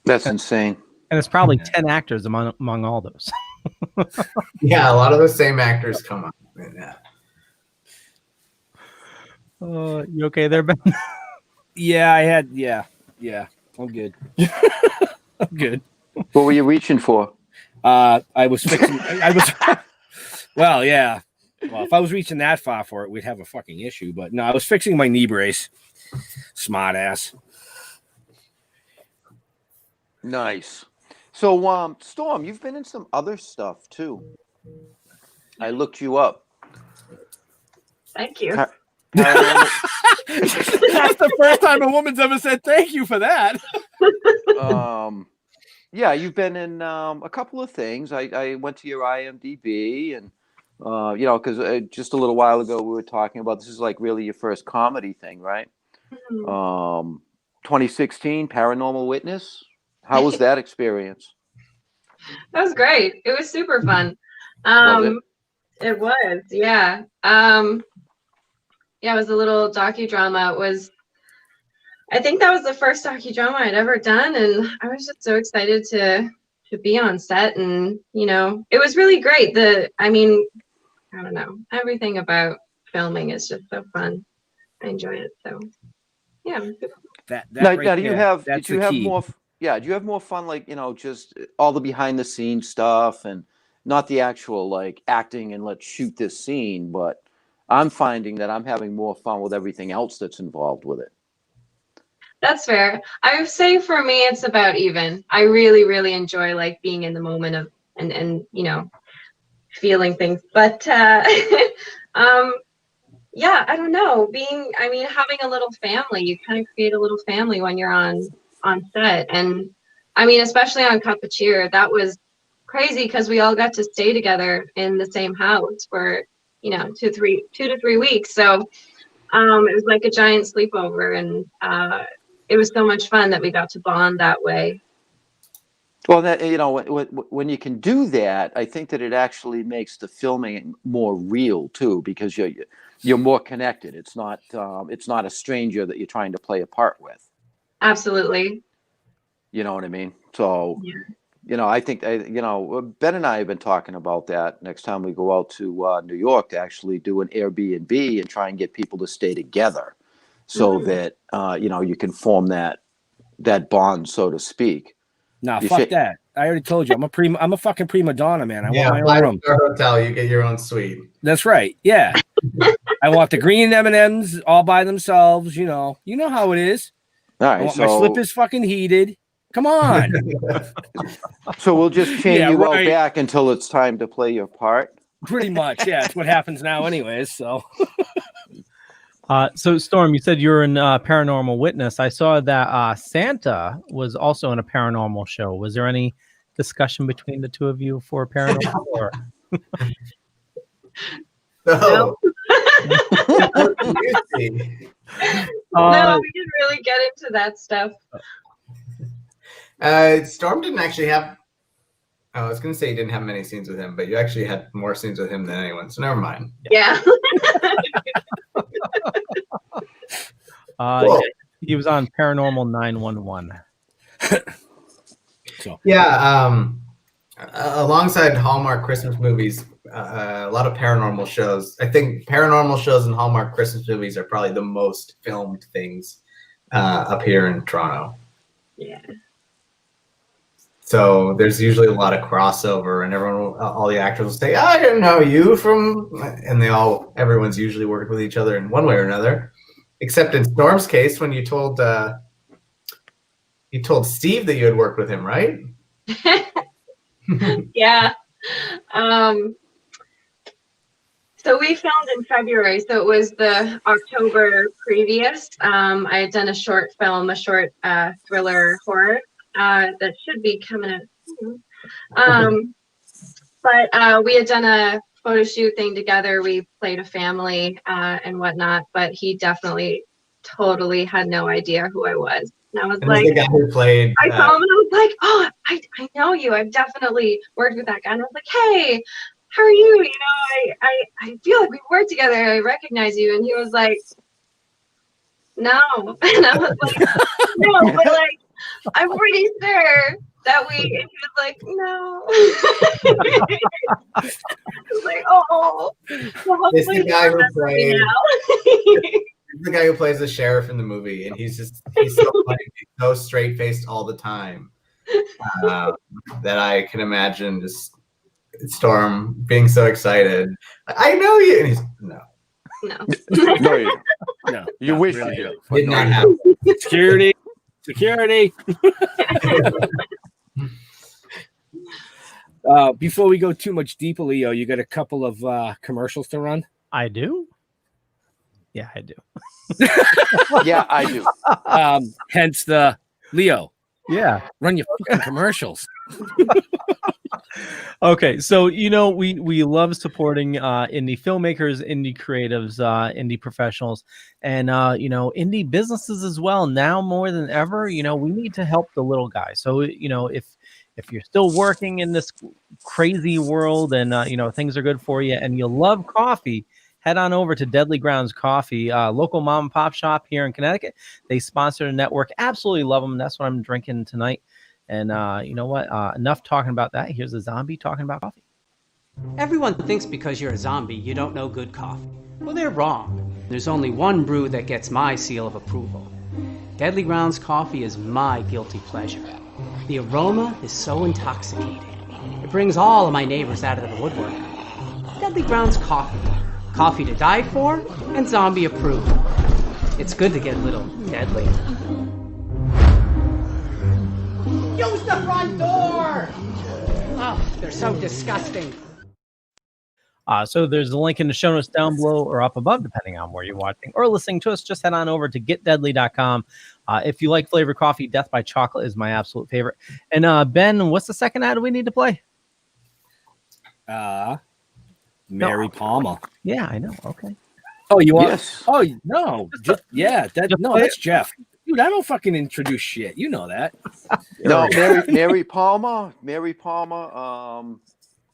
[SPEAKER 6] that's insane.
[SPEAKER 5] And it's probably 10 actors among all those.
[SPEAKER 8] Yeah, a lot of the same actors come up in that.
[SPEAKER 5] You okay there, Ben?
[SPEAKER 1] Yeah, I had. Yeah. I'm good. I'm good.
[SPEAKER 6] What were you reaching for?
[SPEAKER 1] I was fixing. I was. Well, yeah. Well, if I was reaching that far for it, we'd have a fucking issue. But no, I was fixing my knee brace. Smart ass.
[SPEAKER 6] Nice. So, Storm, you've been in some other stuff too. I looked you up.
[SPEAKER 7] Thank you.
[SPEAKER 1] That's the first time a woman's ever said thank you for that.
[SPEAKER 6] Yeah, you've been in a couple of things. I went to your IMDb, and because just a little while ago we were talking about this is like really your first comedy thing, right? 2016 Paranormal Witness. How was that experience?
[SPEAKER 7] That was great. It was super fun.
[SPEAKER 6] Was
[SPEAKER 7] it was, yeah. Yeah, it was a little docudrama. It was, I think that was the first docudrama I'd ever done, and I was just so excited to be on set, and it was really great. I don't know, everything about filming is just so fun. I enjoy it. So, yeah.
[SPEAKER 6] Now, do you have more? Yeah, do you have more fun, like just all the behind the scenes stuff, and not the actual like acting and let's shoot this scene, but I'm finding that I'm having more fun with everything else that's involved with it.
[SPEAKER 7] That's fair. I would say for me, it's about even. I really, really enjoy like being in the moment of and feeling things. But yeah, I don't know. Having a little family, you kind of create a little family when you're on set, and especially on Cup of Cheer, that was crazy because we all got to stay together in the same house for 2 to 3 weeks. So it was like a giant sleepover, and it was so much fun that we got to bond that way.
[SPEAKER 6] Well, that when you can do that, I think that it actually makes the filming more real too, because you're more connected. It's not a stranger that you're trying to play a part with.
[SPEAKER 7] Absolutely.
[SPEAKER 6] You know what I mean? So,
[SPEAKER 7] yeah.
[SPEAKER 6] I think Ben and I have been talking about that. Next time we go out to New York to actually do an Airbnb and try and get people to stay together, so that you can form that bond, so to speak.
[SPEAKER 1] No, fuck that. I already told you, I'm a fucking prima donna, man. I want my own room.
[SPEAKER 8] Hotel, you get your own suite.
[SPEAKER 1] That's right. Yeah. I want the green M&Ms all by themselves. You know how it is.
[SPEAKER 6] All right,
[SPEAKER 1] my slip is fucking heated. Come on.
[SPEAKER 6] So we'll just chain you out back until it's time to play your part.
[SPEAKER 1] Pretty much, yeah. It's what happens now, anyways. So.
[SPEAKER 5] So Storm, you said you're in Paranormal Witness. I saw that Santa was also in a paranormal show. Was there any discussion between the two of you for paranormal? Or?
[SPEAKER 7] No. No, we didn't really get into that stuff.
[SPEAKER 8] Storm didn't actually have. I was going to say you didn't have many scenes with him, but you actually had more scenes with him than anyone. So never mind.
[SPEAKER 7] Yeah.
[SPEAKER 5] He was on Paranormal 911.
[SPEAKER 1] So
[SPEAKER 8] yeah, alongside Hallmark Christmas movies, a lot of paranormal shows. I think paranormal shows and Hallmark Christmas movies are probably the most filmed things up here in Toronto.
[SPEAKER 7] Yeah.
[SPEAKER 8] So there's usually a lot of crossover, and all the actors will say, "I didn't know you from," and everyone's usually working with each other in one way or another. Except in Storm's case, when you told Steve that you had worked with him, right?
[SPEAKER 7] Yeah. So we filmed in February, so it was the October previous. I had done a short thriller horror that should be coming out soon. But we had done a photo shoot thing together. We played a family and whatnot, but he definitely totally had no idea who I was. And I was like,
[SPEAKER 8] the guy who played,
[SPEAKER 7] I saw him and I was like, oh, I know you. I've definitely worked with that guy. And I was like, hey, how are you? I feel like we've worked together. I recognize you. And he was like, no. And I was like, no, but like, I'm pretty sure that and he was like, no. I was like, oh.
[SPEAKER 8] This is the guy who played. the guy who plays the sheriff in the movie, and he's so funny. He's so straight faced all the time that I can imagine just Storm being so excited. I know you, and he's no.
[SPEAKER 6] No, you don't.
[SPEAKER 1] No,
[SPEAKER 6] You wish you do. but
[SPEAKER 8] Did
[SPEAKER 6] no,
[SPEAKER 8] not
[SPEAKER 6] you
[SPEAKER 8] happen.
[SPEAKER 1] security. Before we go too much deeper, Leo, you got a couple of commercials to run.
[SPEAKER 5] I do. Yeah, I do.
[SPEAKER 6] Yeah, I do.
[SPEAKER 1] Hence the Leo.
[SPEAKER 5] Yeah,
[SPEAKER 1] Run your fucking commercials.
[SPEAKER 5] Okay, so we love supporting indie filmmakers, indie creatives, indie professionals, and indie businesses as well. Now more than ever, we need to help the little guy. So if you're still working in this crazy world and things are good for you and you love coffee, head on over to Deadly Grounds Coffee, local mom and pop shop here in Connecticut. They sponsor the network. Absolutely love them. That's what I'm drinking tonight. And you know what? Enough talking about that. Here's a zombie talking about coffee.
[SPEAKER 14] Everyone thinks because you're a zombie, you don't know good coffee. Well, they're wrong. There's only one brew that gets my seal of approval. Deadly Grounds Coffee is my guilty pleasure. The aroma is so intoxicating. It brings all of my neighbors out of the woodwork. Deadly Grounds Coffee. Coffee to die for and zombie approved. It's good to get a little deadly. Use the front door! Oh, they're so disgusting.
[SPEAKER 5] So there's a link in the show notes down below or up above, depending on where you're watching or listening to us. Just head on over to getdeadly.com. If you like flavored coffee, Death by Chocolate is my absolute favorite. And Ben, what's the second ad we need to play?
[SPEAKER 1] Mary Palmer.
[SPEAKER 5] Yeah, I know. Okay.
[SPEAKER 1] Oh, you want?
[SPEAKER 6] Yes.
[SPEAKER 1] Oh, no. That's Jeff. Dude, I don't fucking introduce shit. You know that.
[SPEAKER 6] No, Mary Palmer.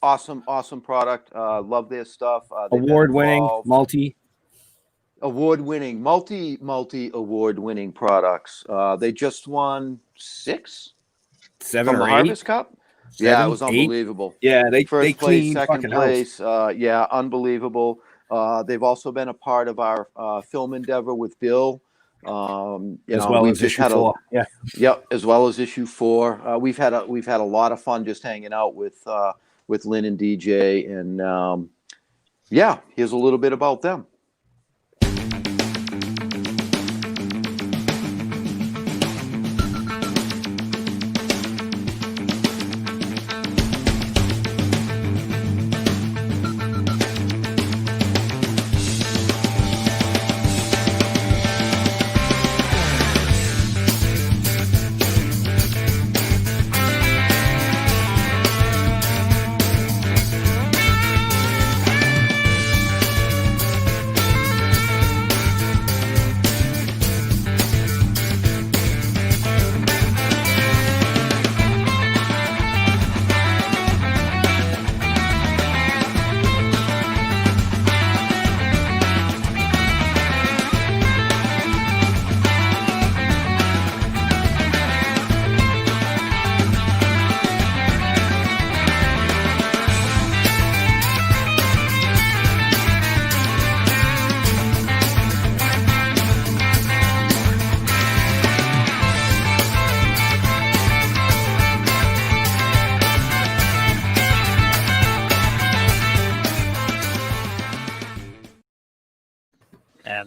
[SPEAKER 6] Awesome product. Love their stuff.
[SPEAKER 1] Award-winning,
[SPEAKER 6] multi-award-winning products. They just won 6,
[SPEAKER 1] 7
[SPEAKER 6] from the
[SPEAKER 1] or 8.
[SPEAKER 6] Harvest Cup. Yeah,
[SPEAKER 1] 7,
[SPEAKER 6] it was
[SPEAKER 1] 8.
[SPEAKER 6] unbelievable.
[SPEAKER 1] Yeah, they
[SPEAKER 6] First place,
[SPEAKER 1] cleaned
[SPEAKER 6] second
[SPEAKER 1] fucking
[SPEAKER 6] place. Yeah, unbelievable. They've also been a part of our film endeavor with Bill.
[SPEAKER 1] As well as issue 4. Yeah.
[SPEAKER 6] Yep, as well as issue 4. We've had a lot of fun just hanging out with Lynn and DJ, and here's a little bit about them.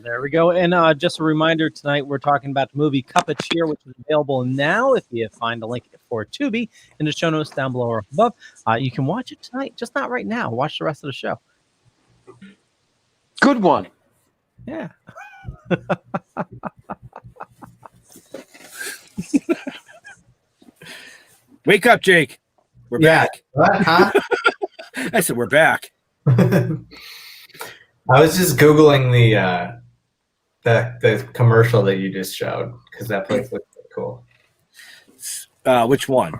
[SPEAKER 5] There we go. And just a reminder, tonight we're talking about the movie Cup of Cheer, which is available now. If you find a link for Tubi in the show notes down below or above, you can watch it tonight. Just not right now. Watch the rest of the show.
[SPEAKER 6] Good one.
[SPEAKER 5] Yeah.
[SPEAKER 1] Wake up, Jake. We're back.
[SPEAKER 8] What? Huh?
[SPEAKER 1] I said we're back.
[SPEAKER 8] I was just Googling the commercial that you just showed because that place looks cool.
[SPEAKER 1] Which one?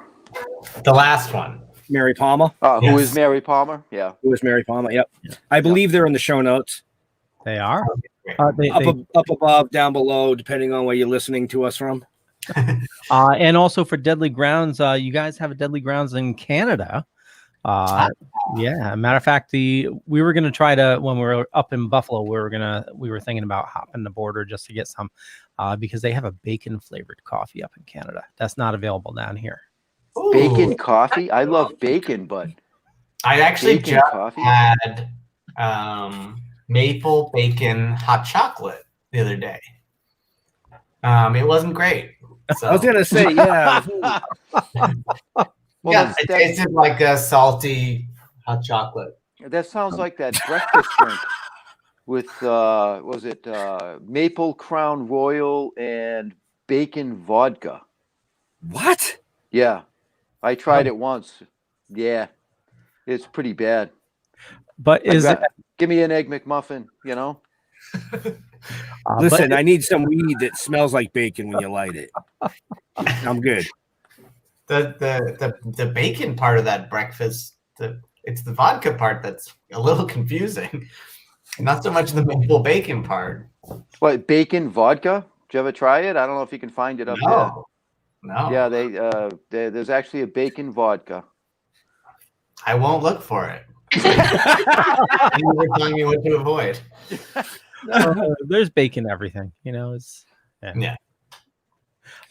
[SPEAKER 8] The last one.
[SPEAKER 1] Mary Palmer.
[SPEAKER 6] Who is Mary Palmer? Yeah.
[SPEAKER 1] Who is Mary Palmer? Yep. I believe they're in the show notes.
[SPEAKER 5] They are.
[SPEAKER 1] Up above, down below, depending on where you're listening to us from.
[SPEAKER 5] And also for Deadly Grounds, you guys have a Deadly Grounds in Canada. Yeah, matter of fact, we were gonna try to, when we were up in Buffalo, we were thinking about hopping the border just to get some, because they have a bacon flavored coffee up in Canada that's not available down here.
[SPEAKER 6] Bacon coffee? I love bacon, but
[SPEAKER 8] I actually
[SPEAKER 6] bacon
[SPEAKER 8] just
[SPEAKER 6] coffee?
[SPEAKER 8] had maple bacon hot chocolate the other day. It wasn't great. So.
[SPEAKER 1] I was gonna say, yeah.
[SPEAKER 8] Yeah, it tasted like a salty hot chocolate.
[SPEAKER 6] That sounds like that breakfast drink with was it Maple Crown Royal and bacon vodka.
[SPEAKER 1] What?
[SPEAKER 6] Yeah, I tried it once. Yeah, it's pretty bad.
[SPEAKER 5] But
[SPEAKER 6] give me an egg McMuffin, you know?
[SPEAKER 1] Listen, I need some weed that smells like bacon when you light it. I'm good.
[SPEAKER 8] The bacon part of that breakfast, it's the vodka part that's a little confusing. Not so much the maple bacon part.
[SPEAKER 6] What, bacon vodka? Did you ever try it? I don't know if you can find it up there.
[SPEAKER 8] No.
[SPEAKER 6] Yeah, there's actually a bacon vodka.
[SPEAKER 8] I won't look for it. You were telling me what to avoid.
[SPEAKER 5] There's bacon everything, you know. It's
[SPEAKER 8] yeah.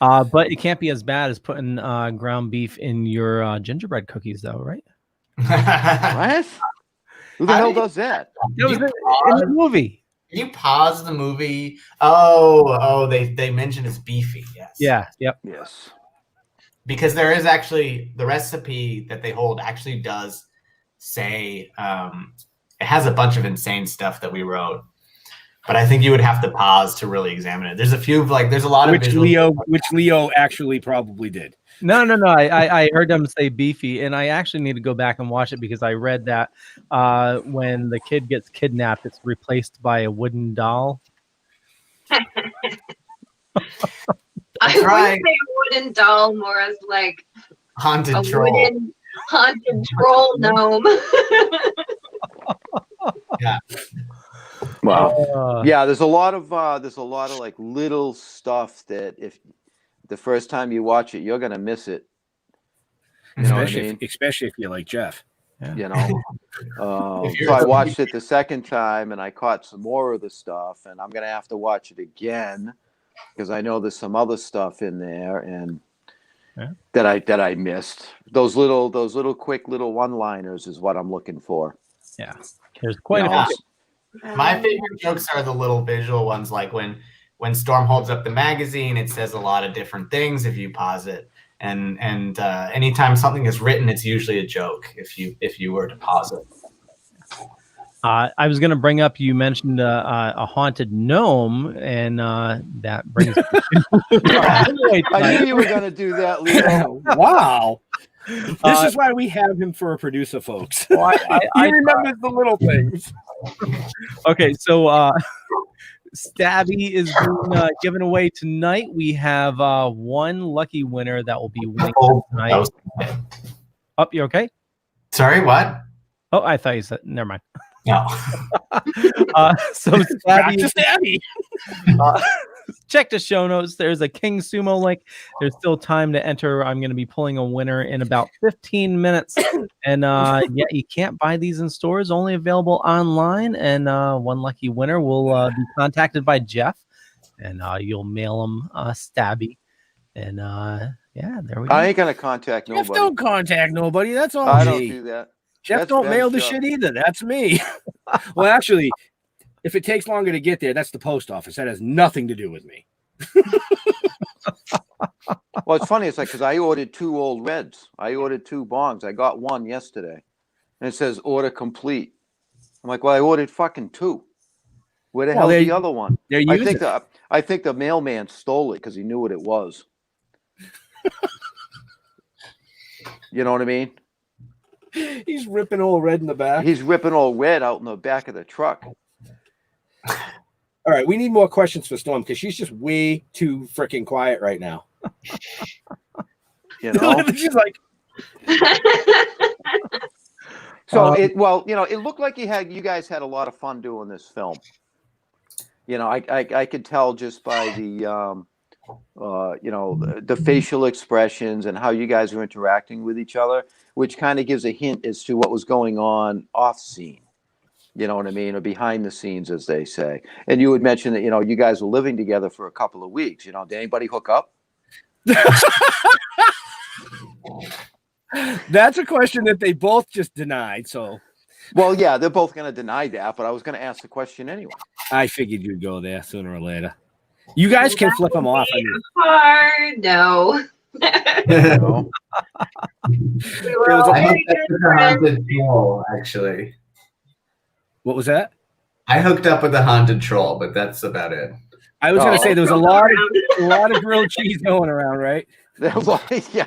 [SPEAKER 5] But it can't be as bad as putting ground beef in your gingerbread cookies, though, right?
[SPEAKER 6] What? Who the hell does that?
[SPEAKER 5] It was in the movie.
[SPEAKER 8] You pause the movie. Oh, they mentioned it's beefy. Yes.
[SPEAKER 5] Yeah. Yep.
[SPEAKER 6] Yes.
[SPEAKER 8] Because there is actually the recipe that they hold actually does say it has a bunch of insane stuff that we wrote. But I think you would have to pause to really examine it. There's a few there's a lot of
[SPEAKER 1] which Leo actually probably did.
[SPEAKER 5] No. I heard them say beefy, and I actually need to go back and watch it because I read that when the kid gets kidnapped, it's replaced by a wooden doll.
[SPEAKER 7] I would say a wooden doll more as like
[SPEAKER 8] haunted
[SPEAKER 7] a
[SPEAKER 8] troll.
[SPEAKER 7] Wooden haunted troll gnome.
[SPEAKER 8] Yeah.
[SPEAKER 6] Wow. Yeah, there's a lot of like little stuff that if the first time you watch it, you're gonna miss it. You know what I mean?
[SPEAKER 1] Especially if you're like Jeff.
[SPEAKER 5] Yeah.
[SPEAKER 6] You know. So I watched it the second time and I caught some more of the stuff, and I'm gonna have to watch it again because I know there's some other stuff in there and that I missed. Those little quick little one-liners is what I'm looking for.
[SPEAKER 5] Yeah. There's quite a few.
[SPEAKER 8] My favorite jokes are the little visual ones, like when Storm holds up the magazine, it says a lot of different things if you pause it, and anytime something is written, it's usually a joke if you were to pause it.
[SPEAKER 5] I was going to bring up, you mentioned a haunted gnome, and that brings.
[SPEAKER 6] I knew you were going to do that, Leo.
[SPEAKER 1] Wow. This is why we have him for a producer, folks.
[SPEAKER 5] Well,
[SPEAKER 1] he remembers the little things.
[SPEAKER 5] Okay, so Stabby is being given away tonight. We have one lucky winner that will be winning tonight. Oh, you okay?
[SPEAKER 8] Sorry, what?
[SPEAKER 5] Oh, I thought you said. Never mind.
[SPEAKER 8] No.
[SPEAKER 5] So Stabby. Check the show notes. There's a King Sumo link. There's still time to enter. I'm going to be pulling a winner in about 15 minutes. And yeah, you can't buy these in stores. Only available online. And one lucky winner will be contacted by Jeff. And you'll mail him Stabby. And yeah, there we go.
[SPEAKER 6] I ain't going to contact nobody.
[SPEAKER 1] Jeff don't contact nobody. That's all
[SPEAKER 6] I
[SPEAKER 1] me.
[SPEAKER 6] don't do that.
[SPEAKER 1] Jeff
[SPEAKER 6] That's
[SPEAKER 1] don't mail the
[SPEAKER 6] Ben's job.
[SPEAKER 1] shit either. That's me. Well, actually, if it takes longer to get there, that's the post office. That has nothing to do with me.
[SPEAKER 6] Well, it's funny. It's like because I ordered 2 old reds. I ordered 2 bongs. I got one yesterday, and it says order complete. I'm like, well, I ordered fucking 2. Where the hell's the other one? I think the mailman stole it because he knew what it was. You know what I mean?
[SPEAKER 1] He's ripping all red in the back.
[SPEAKER 6] He's ripping all red out in the back of the truck.
[SPEAKER 1] All right, we need more questions for Storm because she's just way too freaking quiet right now.
[SPEAKER 6] You know,
[SPEAKER 1] she's like.
[SPEAKER 6] So it looked like you guys had a lot of fun doing this film. You know, I could tell just by the the facial expressions and how you guys are interacting with each other, which kind of gives a hint as to what was going on off scene. You know what I mean? Or behind the scenes, as they say. And you had mentioned that, you guys were living together for a couple of weeks. Did anybody hook up?
[SPEAKER 1] That's a question that they both just denied. So,
[SPEAKER 6] well, yeah, they're both going to deny that, but I was going to ask the question anyway.
[SPEAKER 1] I figured you'd go there sooner or later. You guys can flip them off.
[SPEAKER 7] Hard, no.
[SPEAKER 6] No.
[SPEAKER 7] We were all very good friends.
[SPEAKER 8] Actually.
[SPEAKER 1] What was that?
[SPEAKER 8] I hooked up with the haunted troll, but that's about it.
[SPEAKER 1] I was going to say there was a lot of grilled cheese going around, right?
[SPEAKER 6] Yeah.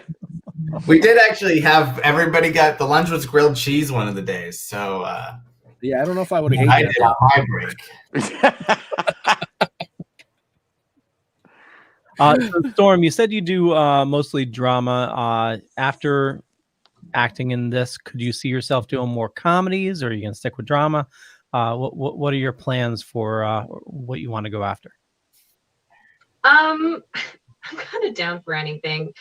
[SPEAKER 8] We did actually have everybody got the lunch was grilled cheese one of the days. So
[SPEAKER 1] yeah, I don't know if I would have hated
[SPEAKER 8] did on my break.
[SPEAKER 5] So Storm, you said you do mostly drama. After acting in this, could you see yourself doing more comedies, or are you going to stick with drama? What are your plans for what you want to go after?
[SPEAKER 7] I'm kind of down for anything.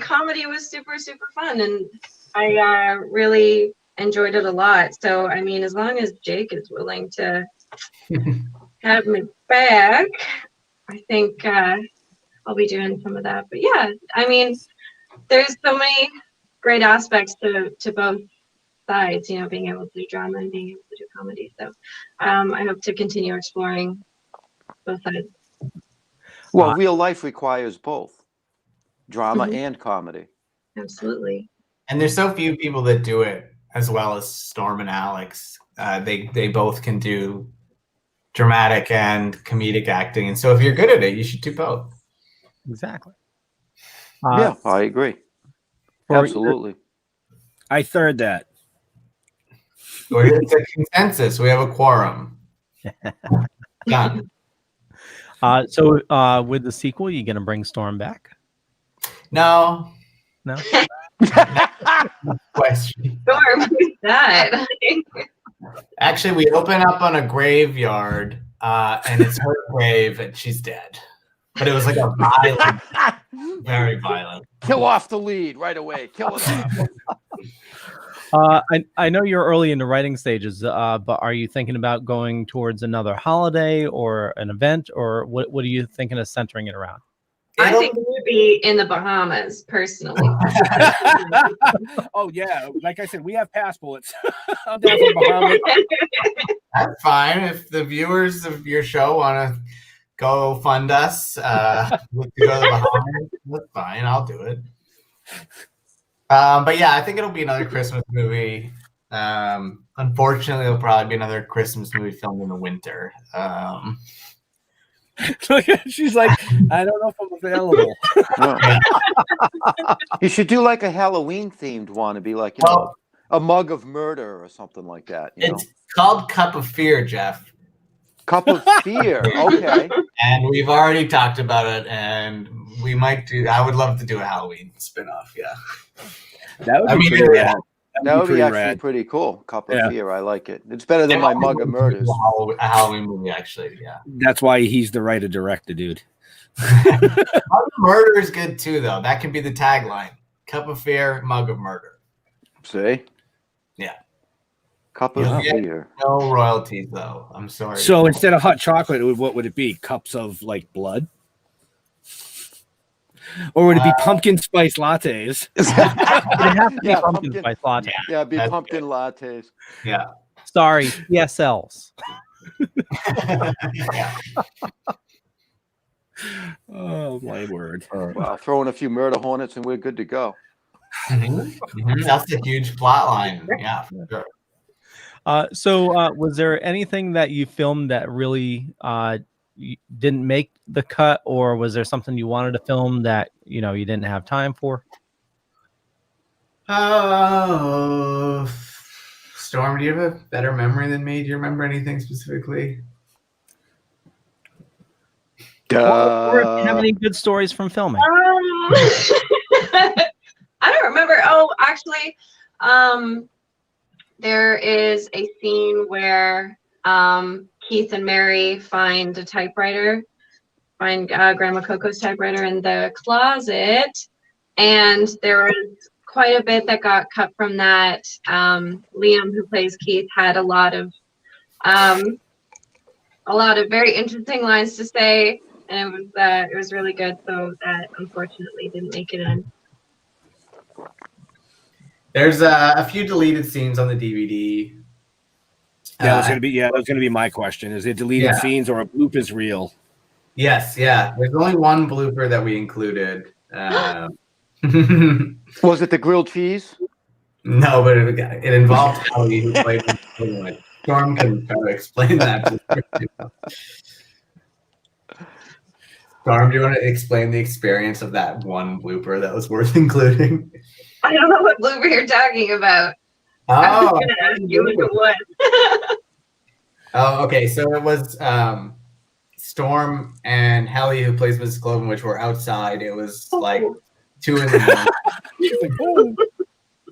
[SPEAKER 7] Comedy was super, super fun, and I really enjoyed it a lot. So, as long as Jake is willing to have me back, I think I'll be doing some of that. But yeah, there's so many great aspects to both sides, being able to do drama and being able to do comedy. So I hope to continue exploring both sides.
[SPEAKER 6] Well, real life requires both drama and comedy.
[SPEAKER 7] Absolutely.
[SPEAKER 8] And there's so few people that do it as well as Storm and Alex. They both can do dramatic and comedic acting. And so if you're good at it, you should do both.
[SPEAKER 5] Exactly.
[SPEAKER 6] Yeah, I agree. Absolutely.
[SPEAKER 1] I third that.
[SPEAKER 8] It's a consensus. We have a quorum. Done.
[SPEAKER 5] So with the sequel, you going to bring Storm back?
[SPEAKER 8] No. Question.
[SPEAKER 7] Storm, who's that?
[SPEAKER 8] Actually, we open up on a graveyard, and it's her grave, and she's dead. But it was like a violent, very violent.
[SPEAKER 6] Kill off the lead right away. Kill it
[SPEAKER 5] off. I know you're early in the writing stages, but are you thinking about going towards another holiday or an event, or what are you thinking of centering it around?
[SPEAKER 7] I think it would be in the Bahamas, personally.
[SPEAKER 1] Oh, yeah. Like I said, we have passports. I'm down for the Bahamas.
[SPEAKER 8] That's fine. If the viewers of your show want to go fund us to go to the Bahamas, that's fine. I'll do it. But yeah, I think it'll be another Christmas movie. Unfortunately, it'll probably be another Christmas movie filmed in the winter.
[SPEAKER 1] She's like, I don't know if I'm available.
[SPEAKER 6] No. You should do like a Halloween themed one and be like, a mug of murder or something like that.
[SPEAKER 8] It's called Cup of Fear, Jeff.
[SPEAKER 6] Cup of Fear. Okay.
[SPEAKER 8] And we've already talked about it, and we might do. I would love to do a Halloween spinoff. Yeah.
[SPEAKER 1] That would be pretty rad.
[SPEAKER 6] That would be actually pretty cool. Cup of Fear. I like it. It's better than my mug of murders.
[SPEAKER 8] A Halloween movie, actually. Yeah.
[SPEAKER 1] That's why he's the writer-director, dude.
[SPEAKER 8] Mug of Murder is good too, though. That can be the tagline. Cup of Fear, Mug of Murder.
[SPEAKER 6] See?
[SPEAKER 8] Yeah.
[SPEAKER 6] Cup of Fear.
[SPEAKER 8] No royalties, though. I'm sorry.
[SPEAKER 1] So instead of hot chocolate, what would it be? Cups of like blood? Or would it be pumpkin spice lattes?
[SPEAKER 5] It'd have to be pumpkin spice latte.
[SPEAKER 6] Yeah, it'd be pumpkin lattes.
[SPEAKER 8] Yeah.
[SPEAKER 5] Sorry, PSLs.
[SPEAKER 1] Oh, my word.
[SPEAKER 6] Wow, throw in a few murder hornets and we're good to go.
[SPEAKER 8] That's a huge plot line. Yeah, for sure.
[SPEAKER 5] So was there anything that you filmed that really didn't make the cut, or was there something you wanted to film that you didn't have time for?
[SPEAKER 8] Storm, do you have a better memory than me? Do you remember anything specifically?
[SPEAKER 5] Or if you have any good stories from filming?
[SPEAKER 7] I don't remember. Oh, actually, there is a scene where Keith and Mary find a typewriter find Grandma Coco's typewriter in the closet, and there was quite a bit that got cut from that. Liam, who plays Keith, had a lot of very interesting lines to say, and it was really good. So that unfortunately didn't make it in.
[SPEAKER 8] There's a few deleted scenes on the DVD.
[SPEAKER 1] That was gonna be my question. Is it deleted scenes or a bloop is real?
[SPEAKER 8] Yes, yeah. There's only one blooper that we included.
[SPEAKER 6] Was it the grilled cheese?
[SPEAKER 8] No, but it involved Howie, who played Storm can try to explain that. Storm, do you want to explain the experience of that one blooper that was worth including?
[SPEAKER 7] I don't know what blooper you're talking about. I was going to ask you if it was.
[SPEAKER 8] Oh, okay. So it was Storm and Helly, who plays Mrs. Cloven, which were outside. It was like 2 in the morning.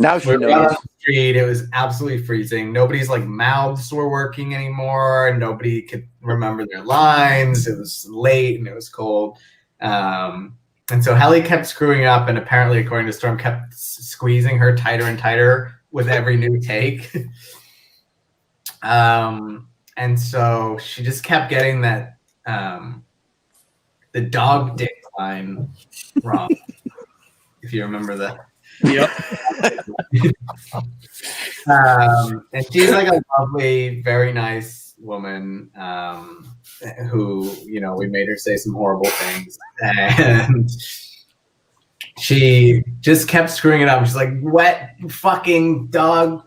[SPEAKER 6] Now she
[SPEAKER 8] We're
[SPEAKER 6] knows.
[SPEAKER 8] out on the street. It was absolutely freezing. Nobody's like mouths were working anymore, and nobody could remember their lines. It was late and it was cold. And so Helly kept screwing up, and apparently, according to Storm, kept squeezing her tighter and tighter with every new take. And so she just kept getting that the dog dick line wrong. If you remember that.
[SPEAKER 1] Yep.
[SPEAKER 8] And she's like a lovely, very nice woman who, you know, we made her say some horrible things. And she just kept screwing it up. She's like, wet fucking dog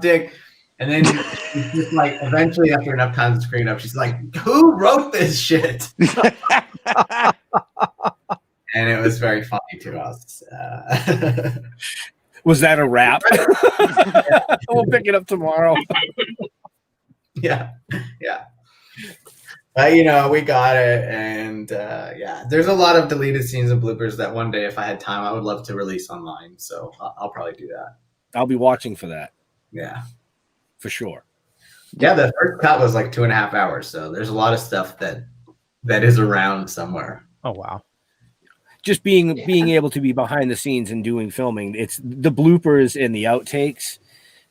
[SPEAKER 8] dick. And then she's just like, eventually, after enough time to screen it up, she's like, who wrote this shit? And it was very funny to us.
[SPEAKER 1] Was that a wrap? We'll pick it up tomorrow.
[SPEAKER 8] Yeah. You know, we got it. And there's a lot of deleted scenes and bloopers that one day, if I had time, I would love to release online. So I'll probably do that.
[SPEAKER 1] I'll be watching for that.
[SPEAKER 8] Yeah.
[SPEAKER 1] For sure.
[SPEAKER 8] Yeah, the first cut was like 2.5 hours. So there's a lot of stuff that is around somewhere.
[SPEAKER 5] Oh, wow.
[SPEAKER 1] Just being able to be behind the scenes and doing filming, it's the bloopers and the outtakes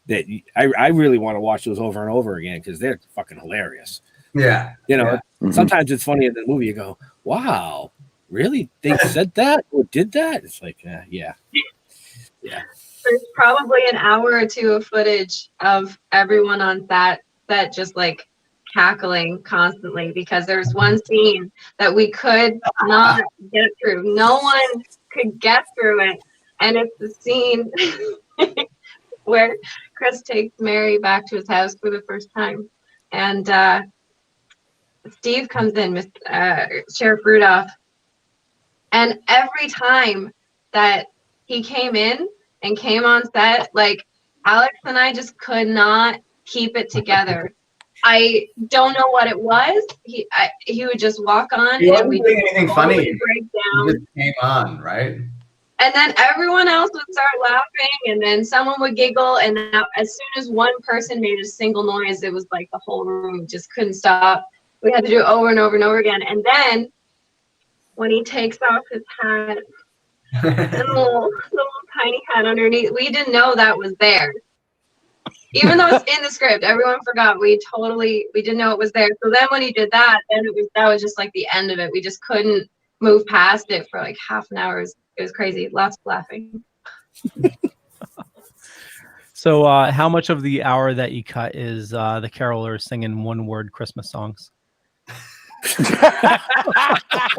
[SPEAKER 1] that I really want to watch those over and over again because they're fucking hilarious.
[SPEAKER 8] Yeah.
[SPEAKER 1] You know, sometimes it's funny in the movie. You go, wow, really? They said that or did that? It's like, yeah.
[SPEAKER 7] There's probably an hour or two of footage of everyone on that just like cackling constantly because there's one scene that we could not get through. No one could get through it. And it's the scene where Chris takes Mary back to his house for the first time. And Steve comes in with Sheriff Rudolph. And every time that he came in and came on set, like Alex and I just could not keep it together. I don't know what it was. He would just walk on.
[SPEAKER 8] He wasn't doing
[SPEAKER 7] just
[SPEAKER 8] anything funny.
[SPEAKER 7] break down.
[SPEAKER 8] He just came on, right?
[SPEAKER 7] And then everyone else would start laughing, and then someone would giggle, and then as soon as one person made a single noise, it was like the whole room just couldn't stop. We had to do it over and over and over again. And then when he takes off his hat, and the little tiny hat underneath, we didn't know that was there. Even though it's in the script, everyone forgot. We didn't know it was there. So then when he did that, then that was just like the end of it. We just couldn't move past it for like half an hour. It was crazy. Lots of laughing.
[SPEAKER 5] So how much of the hour that you cut is the carolers singing one-word Christmas songs?
[SPEAKER 8] 2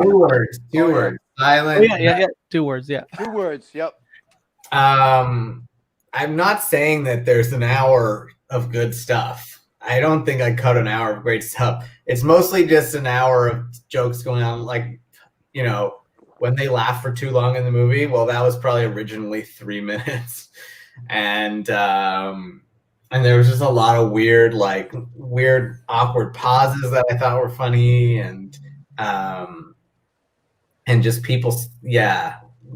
[SPEAKER 8] words. Silent.
[SPEAKER 5] Oh, yeah. 2 words, yeah.
[SPEAKER 6] 2 words, yep.
[SPEAKER 8] I'm not saying that there's an hour of good stuff. I don't think I cut an hour of great stuff. It's mostly just an hour of jokes going on. Like, you know, when they laugh for too long in the movie, well, that was probably originally 3 minutes. And there was just a lot of weird, awkward pauses that I thought were funny. And just people,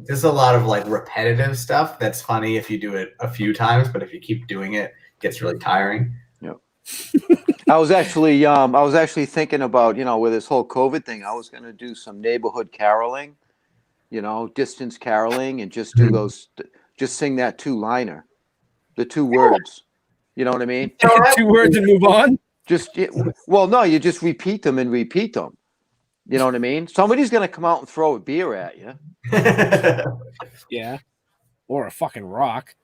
[SPEAKER 8] there's a lot of like repetitive stuff that's funny if you do it a few times, but if you keep doing it, it gets really tiring.
[SPEAKER 6] Yep. I was actually thinking about, with this whole COVID thing, I was going to do some neighborhood caroling, distance caroling, and just do just sing that two-liner, the two words. You know what I mean?
[SPEAKER 1] 2 words and move on.
[SPEAKER 6] No, you just repeat them and repeat them. You know what I mean? Somebody's going to come out and throw a beer at you.
[SPEAKER 1] Yeah. Or a fucking rock.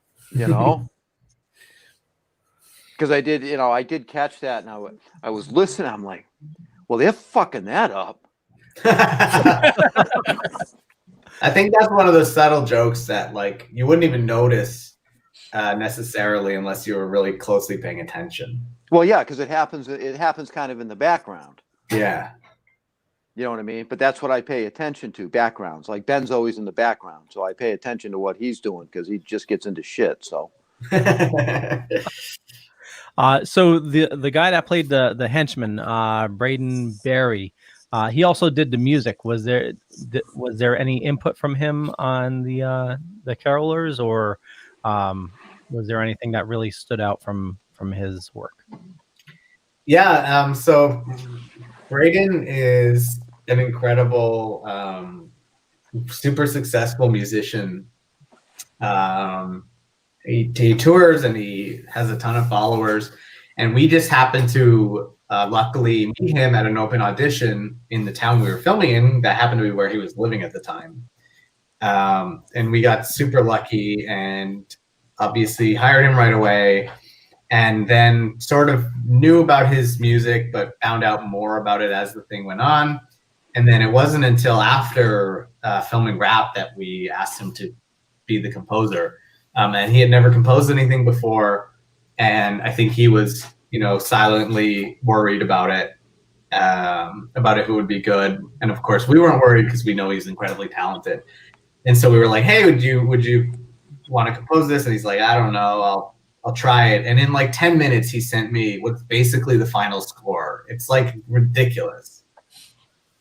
[SPEAKER 6] Because I did catch that, and I was listening. I'm like, well, they're fucking that up.
[SPEAKER 8] I think that's one of those subtle jokes that like you wouldn't even notice necessarily unless you were really closely paying attention.
[SPEAKER 6] Well, yeah, because it happens kind of in the background.
[SPEAKER 8] Yeah.
[SPEAKER 6] You know what I mean? But that's what I pay attention to, backgrounds. Like Ben's always in the background, so I pay attention to what he's doing because he just gets into shit. So
[SPEAKER 5] So the guy that played the henchman, Braden Berry, he also did the music. Was there any input from him on the carolers, or was there anything that really stood out from his work?
[SPEAKER 8] Yeah, so Braden is an incredible, super successful musician. He tours and he has a ton of followers, and we just happened to luckily meet him at an open audition in the town we were filming in that happened to be where he was living at the time. And we got super lucky and obviously hired him right away, and then sort of knew about his music but found out more about it as the thing went on. And then it wasn't until after filming Rap that we asked him to be the composer. And he had never composed anything before, and I think he was, silently worried about it who would be good. And of course, we weren't worried because we know he's incredibly talented. And so we were like, "Hey, would you want to compose this?" And he's like, "I don't know, I'll try it." And in like 10 minutes, he sent me what's basically the final score. It's like ridiculous.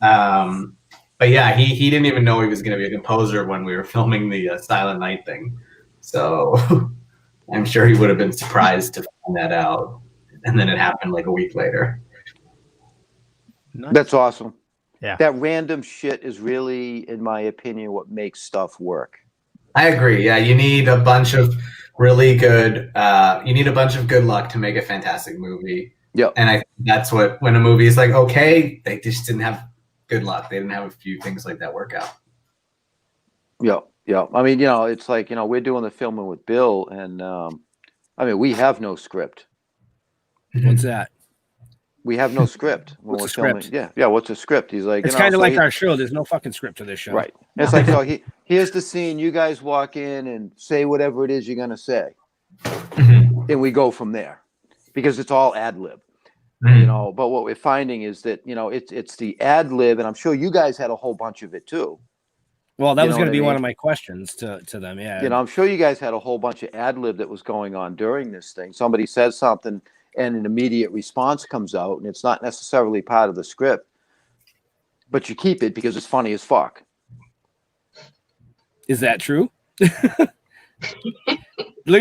[SPEAKER 8] But yeah, he didn't even know he was going to be a composer when we were filming the Silent Night thing. So I'm sure he would have been surprised to find that out. And then it happened like a week later.
[SPEAKER 6] That's awesome.
[SPEAKER 5] Yeah.
[SPEAKER 6] That random shit is really, in my opinion, what makes stuff work.
[SPEAKER 8] I agree. Yeah, you need a bunch of really good, you need a bunch of good luck to make a fantastic movie.
[SPEAKER 6] Yeah.
[SPEAKER 8] And I think that's when a movie is like, okay, they just didn't have good luck. They didn't have a few things like that work out.
[SPEAKER 6] Yeah. Yeah. I mean, it's like, we're doing the filming with Bill, and we have no script.
[SPEAKER 1] What's that?
[SPEAKER 6] We have no script.
[SPEAKER 1] What's
[SPEAKER 6] we're
[SPEAKER 1] a script?
[SPEAKER 6] filming. Yeah. What's a script? He's like,
[SPEAKER 1] It's kind of like our show. There's no fucking script to this show.
[SPEAKER 6] Right. It's like, so here's the scene. You guys walk in and say whatever it is you're going to say. And we go from there because it's all ad lib. But what we're finding is that, it's the ad lib, and I'm sure you guys had a whole bunch of it too.
[SPEAKER 1] Well, that was going to be one of my questions to them. Yeah.
[SPEAKER 6] I'm sure you guys had a whole bunch of ad lib that was going on during this thing. Somebody says something and an immediate response comes out, and it's not necessarily part of the script, but you keep it because it's funny as fuck.
[SPEAKER 1] Is that true? Look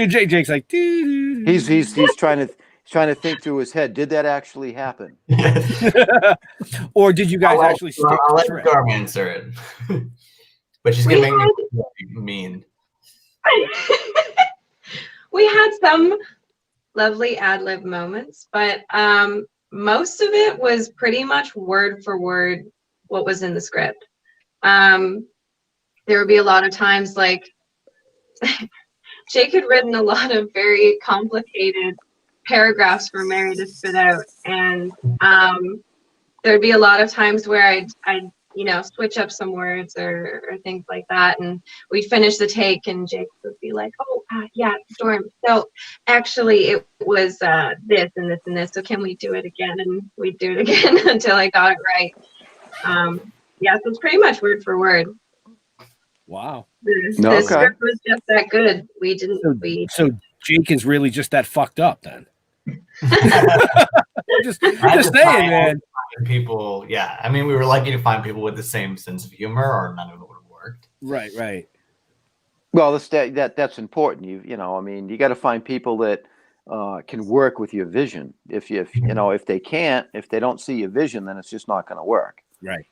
[SPEAKER 1] at Jake. Jake's like, doo-doo-doo.
[SPEAKER 6] He's trying to think through his head. Did that actually happen?
[SPEAKER 1] Or did you guys actually stick to
[SPEAKER 8] I'll
[SPEAKER 1] the
[SPEAKER 8] let
[SPEAKER 1] script?
[SPEAKER 8] Storm answer it. But she's going to make me mean.
[SPEAKER 7] We had some lovely ad-lib moments, but most of it was pretty much word for word what was in the script. There would be a lot of times like Jake had written a lot of very complicated paragraphs for Mary to spit out, and there'd be a lot of times where I'd switch up some words or things like that, and we'd finish the take, and Jake would be like, "Oh, yeah, Storm. So actually, it was this and this and this. So can we do it again?" And we'd do it again until I got it right. So it's pretty much word for word.
[SPEAKER 1] Wow.
[SPEAKER 7] The script was just that good.
[SPEAKER 1] So Jake is really just that fucked up then. just saying, man.
[SPEAKER 8] People, yeah. I mean, we were lucky to find people with the same sense of humor, or none of it would have worked.
[SPEAKER 1] Right.
[SPEAKER 6] Well, that's important. You got to find people that can work with your vision. If they don't see your vision, then it's just not going to work.
[SPEAKER 1] Right.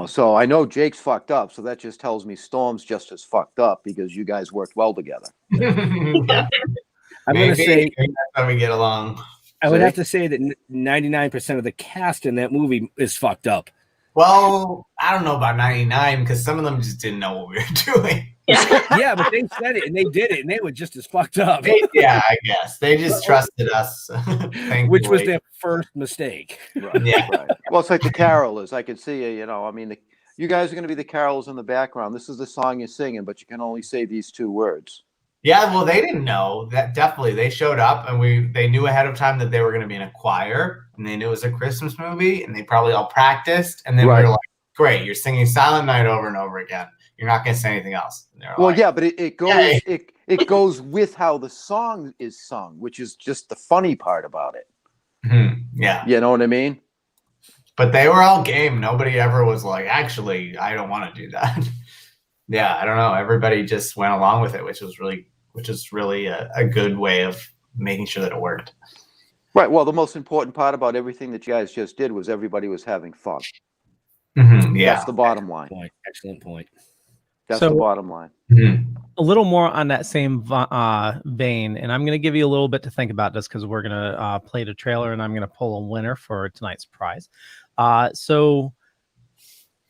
[SPEAKER 6] So I know Jake's fucked up, so that just tells me Storm's just as fucked up because you guys worked well together.
[SPEAKER 1] I'm going to say
[SPEAKER 8] that's how we get along.
[SPEAKER 1] I would have to say that 99% of the cast in that movie is fucked up.
[SPEAKER 8] Well, I don't know about 99 because some of them just didn't know what we were doing.
[SPEAKER 1] Yeah, but they said it and they did it and they were just as fucked up.
[SPEAKER 8] Yeah, I guess they just trusted us,
[SPEAKER 1] which was their first mistake.
[SPEAKER 6] Right,
[SPEAKER 8] yeah.
[SPEAKER 6] Right. Well, it's like the carolers. I could see you you guys are going to be the carolers in the background. This is the song you're singing, but you can only say these 2 words.
[SPEAKER 8] Yeah, well, they didn't know that. Definitely, they showed up and they knew ahead of time that they were going to be in a choir, and they knew it was a Christmas movie, and they probably all practiced. And then we were like, "Great, you're singing Silent Night over and over again. You're not going to say anything else."
[SPEAKER 6] Well, yeah, but it goes it goes with how the song is sung, which is just the funny part about it.
[SPEAKER 8] Yeah,
[SPEAKER 6] you know what I mean.
[SPEAKER 8] But they were all game. Nobody ever was like, "Actually, I don't want to do that." Yeah, I don't know. Everybody just went along with it, which is really a good way of making sure that it worked.
[SPEAKER 6] Right. Well, the most important part about everything that you guys just did was everybody was having fun.
[SPEAKER 8] Yeah,
[SPEAKER 6] that's the bottom line.
[SPEAKER 1] Excellent point.
[SPEAKER 6] That's the bottom line.
[SPEAKER 5] A little more on that same vein, and I'm going to give you a little bit to think about this because we're going to play the trailer, and I'm going to pull a winner for tonight's prize. So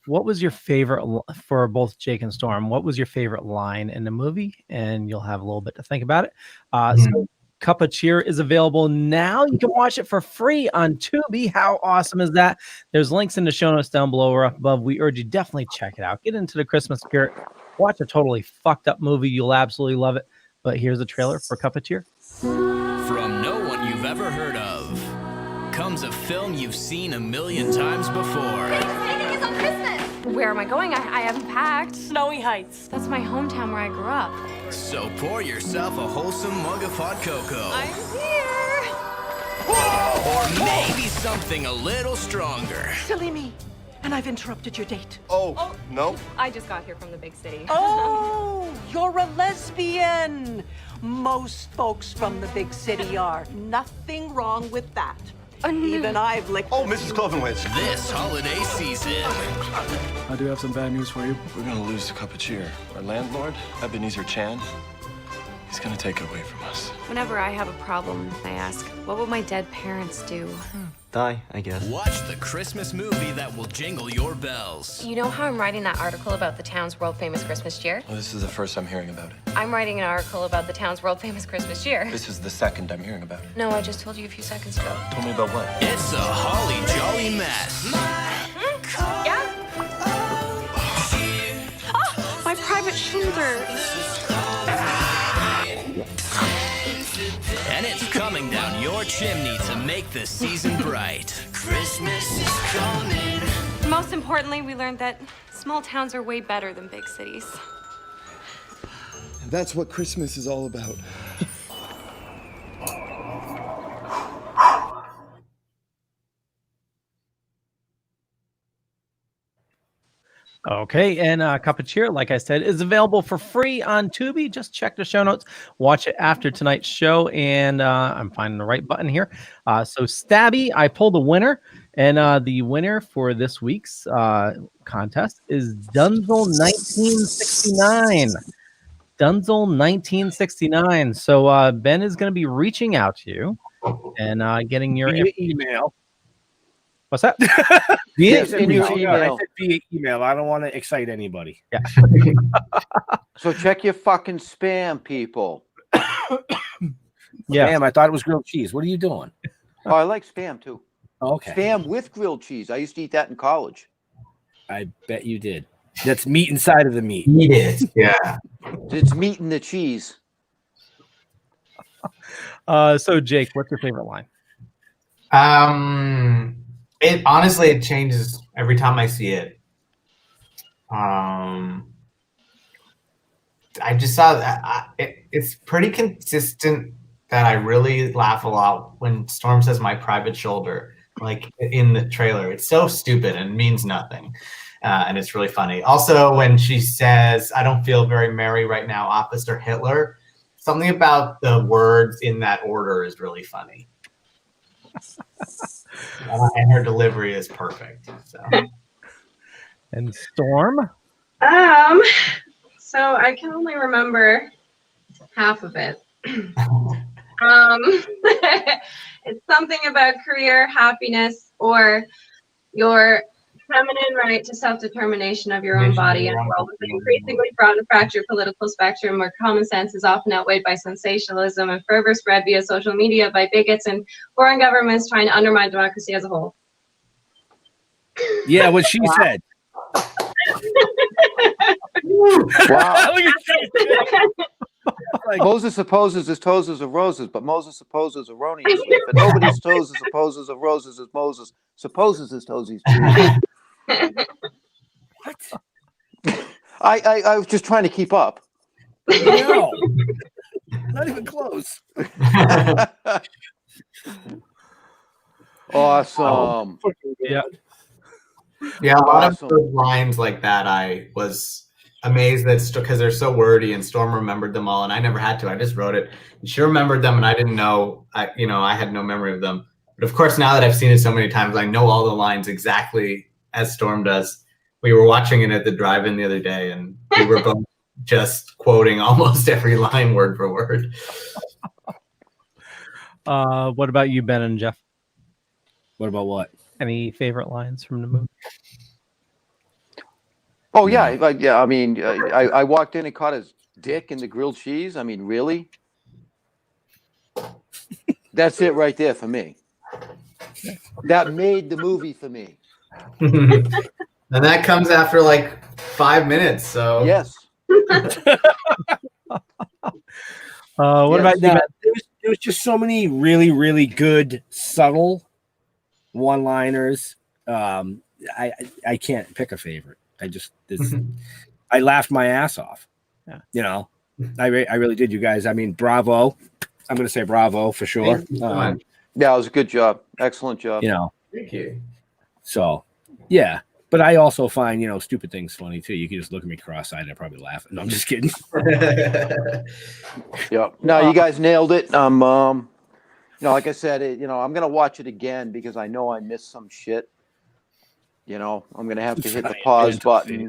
[SPEAKER 5] what was your favorite for both Jake and Storm? What was your favorite line in the movie? And you'll have a little bit to think about it. So Cup of Cheer is available now. You can watch it for free on Tubi. How awesome is that? There's links in the show notes down below or up above. We urge you definitely check it out. Get into the Christmas spirit. Watch a totally fucked up movie. You'll absolutely love it. But here's a trailer for Cup of Cheer.
[SPEAKER 9] From no one you've ever heard of comes a film you've seen a million times before.
[SPEAKER 10] Where am I going? I haven't packed. Snowy Heights. That's my hometown where I grew up.
[SPEAKER 9] So pour yourself a wholesome mug of hot cocoa.
[SPEAKER 10] I'm here.
[SPEAKER 9] Or maybe something a little stronger.
[SPEAKER 11] Silly me. And I've interrupted your date.
[SPEAKER 12] Oh, no.
[SPEAKER 10] I just got here from the big city.
[SPEAKER 11] Oh, you're a lesbian. Most folks from the big city are. Nothing wrong with that. Even I've licked.
[SPEAKER 12] Oh, Mrs. Clovenwitz.
[SPEAKER 9] This holiday season.
[SPEAKER 13] I do have some bad news for you. We're gonna lose the Cup of Cheer. Our landlord, Ebenezer Chan, he's gonna take it away from us.
[SPEAKER 10] Whenever I have a problem, I ask, what would my dead parents do?
[SPEAKER 15] Die, I guess.
[SPEAKER 9] Watch the Christmas movie that will jingle your bells.
[SPEAKER 10] You know how I'm writing that article about the town's world-famous Christmas cheer?
[SPEAKER 13] Well, this is the first I'm hearing about it.
[SPEAKER 10] I'm writing an article about the town's world-famous Christmas cheer.
[SPEAKER 13] This is the second I'm hearing about it.
[SPEAKER 10] No, I just told you a few seconds ago.
[SPEAKER 13] Told me about what?
[SPEAKER 9] It's a holly jolly mess.
[SPEAKER 10] Yeah? Oh, my private shoulder.
[SPEAKER 9] And it's coming down your chimney to make the season bright. Christmas is coming.
[SPEAKER 10] Most importantly, we learned that small towns are way better than big cities.
[SPEAKER 12] And that's what Christmas is all about.
[SPEAKER 5] Okay, and Cup of Cheer, like I said, is available for free on Tubi. Just check the show notes. Watch it after tonight's show, and I'm finding the right button here. So Stabby, I pulled a winner, and the winner for this week's contest is Dunzel 1969. Dunzel 1969. So Ben is going to be reaching out to you and getting your
[SPEAKER 1] email.
[SPEAKER 5] What's that?
[SPEAKER 1] Yes, in your email. I said via email. I don't want to excite anybody.
[SPEAKER 5] Yeah.
[SPEAKER 6] So check your fucking spam, people.
[SPEAKER 5] Yeah.
[SPEAKER 1] Spam. I thought it was grilled cheese. What are you doing?
[SPEAKER 6] Oh, I like spam too.
[SPEAKER 1] Okay.
[SPEAKER 6] Spam with grilled cheese. I used to eat that in college.
[SPEAKER 1] I bet you did. That's meat inside of the meat.
[SPEAKER 8] Eat it. Yeah.
[SPEAKER 6] It's meat in the cheese.
[SPEAKER 5] So Jake, what's your favorite line?
[SPEAKER 8] It honestly, it changes every time I see it. I just saw that it's pretty consistent that I really laugh a lot when Storm says "my private shoulder," like in the trailer. It's so stupid and means nothing, and it's really funny. Also, when she says, "I don't feel very merry right now, Officer Hitler," something about the words in that order is really funny. And her delivery is perfect. So.
[SPEAKER 5] And Storm?
[SPEAKER 7] So I can only remember half of it. It's something about career, happiness, or your feminine right to self-determination of your own body and world with an increasingly broad and fractured political spectrum where common sense is often outweighed by sensationalism and fervor spread via social media by bigots and foreign governments trying to undermine democracy as a whole.
[SPEAKER 1] Yeah, what she said.
[SPEAKER 6] Wow. Moses opposes his toes of roses, but Moses opposes erroneously. But nobody's toes opposes of roses as Moses supposes his toesies. What? I was just trying to keep up.
[SPEAKER 1] No, not even close.
[SPEAKER 6] Awesome.
[SPEAKER 5] Yeah.
[SPEAKER 8] Yeah, a lot of those lines like that, I was amazed that because they're so wordy, and Storm remembered them all, and I never had to. I just wrote it, and she remembered them, and I didn't know. I had no memory of them. But of course, now that I've seen it so many times, I know all the lines exactly as Storm does. We were watching it at the drive-in the other day, and we were both just quoting almost every line word for word.
[SPEAKER 5] What about you, Ben and Jeff?
[SPEAKER 1] What about what?
[SPEAKER 5] Any favorite lines from the movie?
[SPEAKER 6] Oh yeah, I mean, I walked in and caught his dick in the grilled cheese. I mean, really? That's it right there for me. That made the movie for me.
[SPEAKER 8] And that comes after like 5 minutes. So
[SPEAKER 6] yes.
[SPEAKER 5] What about you?
[SPEAKER 1] There was just so many really, really good, subtle one-liners. I can't pick a favorite. I laughed my ass off.
[SPEAKER 5] Yeah.
[SPEAKER 1] You know, I really did, you guys. I mean, bravo. I'm going to say bravo for sure.
[SPEAKER 6] Yeah, it was a good job. Excellent job.
[SPEAKER 1] You know,
[SPEAKER 8] thank you.
[SPEAKER 1] So, yeah. But I also find, stupid things funny too. You can just look at me cross-eyed and I probably laugh. No, I'm just kidding.
[SPEAKER 6] Yeah. No, you guys nailed it. Like I said, I'm going to watch it again because I know I missed some shit. I'm going to have to hit the pause button,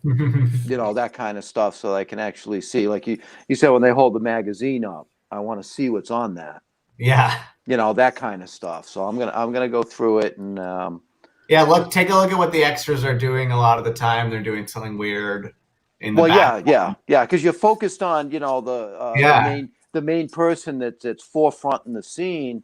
[SPEAKER 6] that kind of stuff so I can actually see. Like you said, when they hold the magazine up, I want to see what's on that.
[SPEAKER 8] Yeah.
[SPEAKER 6] That kind of stuff. So I'm gonna go through it and
[SPEAKER 8] take a look at what the extras are doing. A lot of the time, they're doing something weird.
[SPEAKER 6] Yeah, because you're focused on the main person that's forefront in the scene.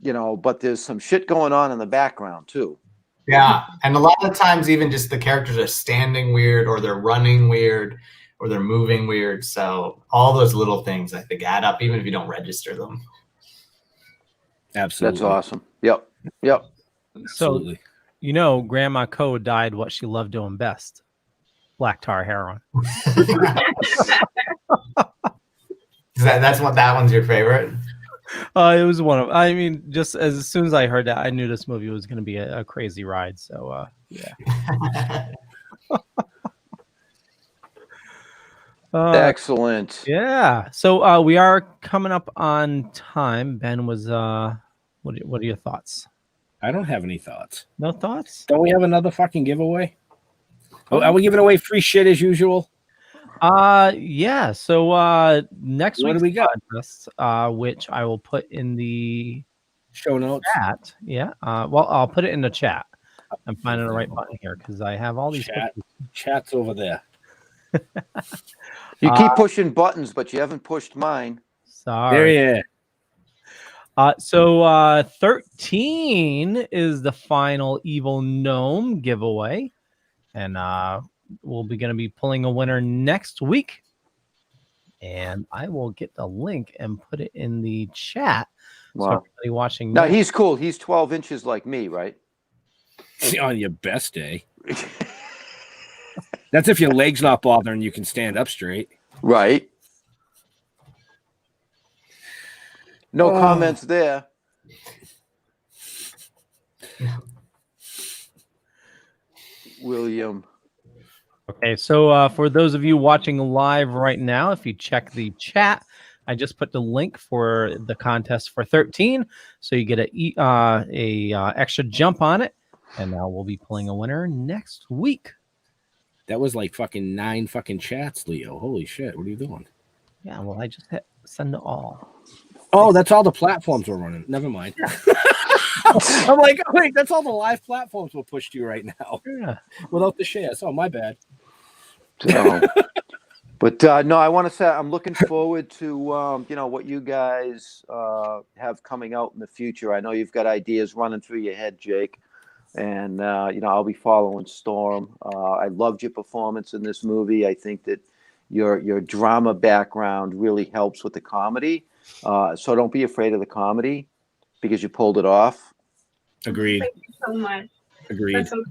[SPEAKER 6] But there's some shit going on in the background too.
[SPEAKER 8] Yeah, and a lot of the times, even just the characters are standing weird, or they're running weird, or they're moving weird. So all those little things, I think, add up, even if you don't register them.
[SPEAKER 1] Absolutely,
[SPEAKER 6] that's awesome. Yep.
[SPEAKER 1] Absolutely.
[SPEAKER 5] So, Grandma Co died what she loved doing best: black tar heroin.
[SPEAKER 8] That's what that one's your favorite.
[SPEAKER 5] It was one of. I mean, just as soon as I heard that, I knew this movie was going to be a crazy ride. So, yeah.
[SPEAKER 6] Excellent.
[SPEAKER 5] Yeah. So we are coming up on time. Ben was. What are your thoughts?
[SPEAKER 1] I don't have any thoughts.
[SPEAKER 5] No thoughts?
[SPEAKER 1] Don't we have another fucking giveaway? Oh, are we giving away free shit as usual?
[SPEAKER 5] Yeah. So next week's
[SPEAKER 1] we got?
[SPEAKER 5] contest, which I will put in the
[SPEAKER 1] show notes.
[SPEAKER 5] Chat. Yeah. Well, I'll put it in the chat. I'm finding the right button here because I have all these
[SPEAKER 1] chats over there.
[SPEAKER 6] You keep pushing buttons, but you haven't pushed mine.
[SPEAKER 5] Sorry.
[SPEAKER 1] There you
[SPEAKER 5] So 13 is the final Evil Gnome giveaway. And we'll be going to be pulling a winner next week. And I will get the link and put it in the chat.
[SPEAKER 6] Wow.
[SPEAKER 5] So everybody watching
[SPEAKER 6] now, he's cool. He's 12 inches like me, right?
[SPEAKER 1] On your best day. That's if your leg's not bothering you can stand up straight.
[SPEAKER 6] Right. No comments there. William.
[SPEAKER 5] Okay, so for those of you watching live right now, if you check the chat, I just put the link for the contest for 13, so you get a extra jump on it, and now we'll be pulling a winner next week.
[SPEAKER 1] That was like fucking 9 fucking chats, Leo. Holy shit! What are you doing?
[SPEAKER 5] Yeah, well, I just hit send to all.
[SPEAKER 1] Oh, that's all the platforms we're running. Never mind. I'm like, oh, wait, that's all the live platforms we'll push to you right now.
[SPEAKER 5] Yeah.
[SPEAKER 1] Without the shares. Oh, my bad.
[SPEAKER 6] So, but no, I want to say I'm looking forward to what you guys have coming out in the future. I know you've got ideas running through your head, Jake, and I'll be following Storm. I loved your performance in this movie. I think that your drama background really helps with the comedy. So don't be afraid of the comedy because you pulled it off.
[SPEAKER 1] Agreed.
[SPEAKER 7] Thank you so much.
[SPEAKER 1] Agreed.
[SPEAKER 7] That's so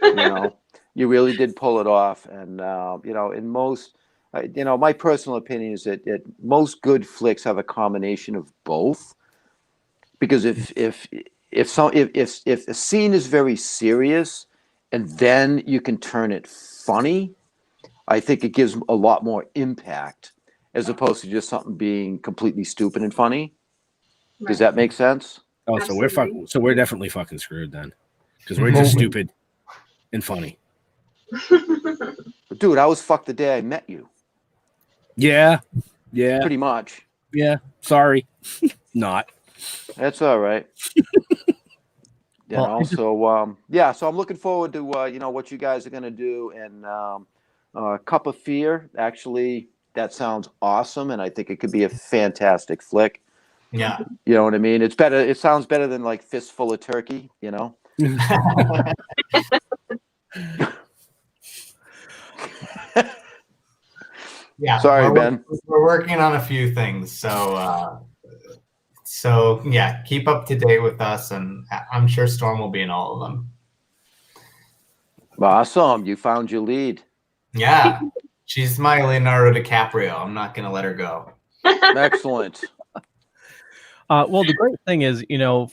[SPEAKER 7] kind of you.
[SPEAKER 6] You really did pull it off, and in most, my personal opinion is that most good flicks have a combination of both. Because if a scene is very serious, and then you can turn it funny, I think it gives a lot more impact as opposed to just something being completely stupid and funny. Right. Does that make sense?
[SPEAKER 1] Oh, so we're definitely fucking screwed then, because we're just stupid and funny.
[SPEAKER 6] Dude, I was fucked the day I met you.
[SPEAKER 1] Yeah.
[SPEAKER 6] Pretty much.
[SPEAKER 1] Yeah. Sorry. Not.
[SPEAKER 6] That's all right. So I'm looking forward to what you guys are gonna do, and Cup of Fear. Actually, that sounds awesome, and I think it could be a fantastic flick.
[SPEAKER 8] Yeah.
[SPEAKER 6] You know what I mean? It's better. It sounds better than like Fistful of Turkey.
[SPEAKER 8] Yeah.
[SPEAKER 6] Sorry, Ben.
[SPEAKER 8] We're working on a few things, so yeah, keep up to date with us, and I'm sure Storm will be in all of them.
[SPEAKER 6] Awesome. You found your lead.
[SPEAKER 8] Yeah. She's my Leonardo DiCaprio. I'm not going to let her go.
[SPEAKER 6] Excellent.
[SPEAKER 5] Well, the great thing is,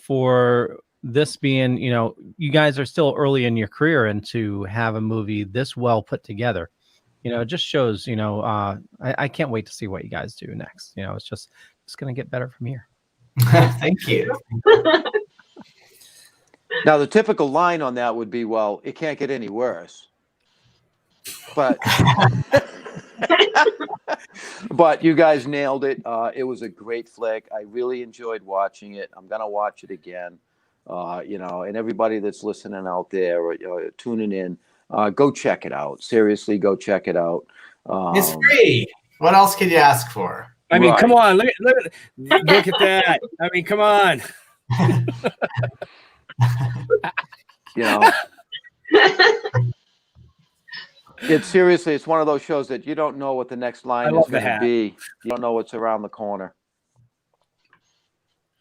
[SPEAKER 5] for this being, you guys are still early in your career, and to have a movie this well put together, it just shows, I can't wait to see what you guys do next. It's going to get better from here.
[SPEAKER 8] Thank you.
[SPEAKER 6] Now, the typical line on that would be, well, it can't get any worse. But but you guys nailed it. It was a great flick. I really enjoyed watching it. I'm going to watch it again. And everybody that's listening out there or tuning in, go check it out. Seriously, go check it out.
[SPEAKER 8] It's free. What else could you ask for?
[SPEAKER 1] I mean, come on. Look at that. I mean, come on.
[SPEAKER 6] It's one of those shows that you don't know what the next line is going to be. You don't know what's around the corner.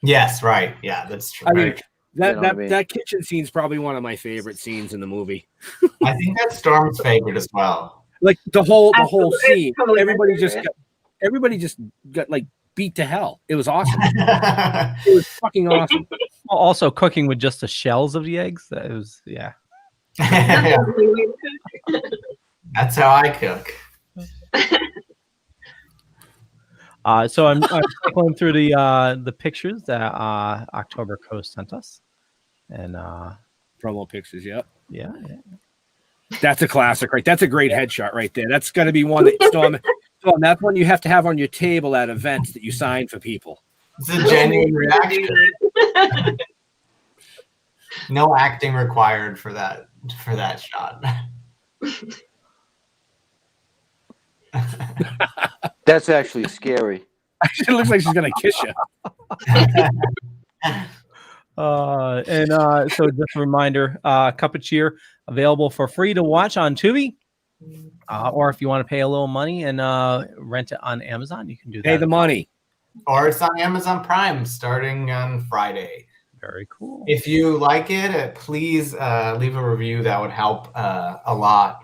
[SPEAKER 8] Yes, right. Yeah, that's true.
[SPEAKER 1] I mean, that kitchen scene is probably one of my favorite scenes in the movie.
[SPEAKER 8] I think that's Storm's favorite as well.
[SPEAKER 1] Like the whole scene, everybody just got like beat to hell. It was awesome. It was fucking awesome.
[SPEAKER 5] Also, cooking with just the shells of the eggs. That was
[SPEAKER 8] That's how I cook.
[SPEAKER 5] So I'm going through the pictures that October Coast sent us, and
[SPEAKER 1] promo pictures. Yep.
[SPEAKER 5] Yeah.
[SPEAKER 1] That's a classic, right? That's a great headshot right there. That's got to be one that Storm. That's one you have to have on your table at events that you sign for people.
[SPEAKER 8] It's a genuine reaction. No acting required for that shot.
[SPEAKER 6] That's actually scary.
[SPEAKER 1] It looks like she's gonna kiss you.
[SPEAKER 5] So just a reminder, Cup of Cheer available for free to watch on Tubi, or if you want to pay a little money and rent it on Amazon, you can do that.
[SPEAKER 1] Pay the money.
[SPEAKER 8] Or it's on Amazon Prime starting on Friday.
[SPEAKER 5] Very cool.
[SPEAKER 8] If you like it, please leave a review. That would help a lot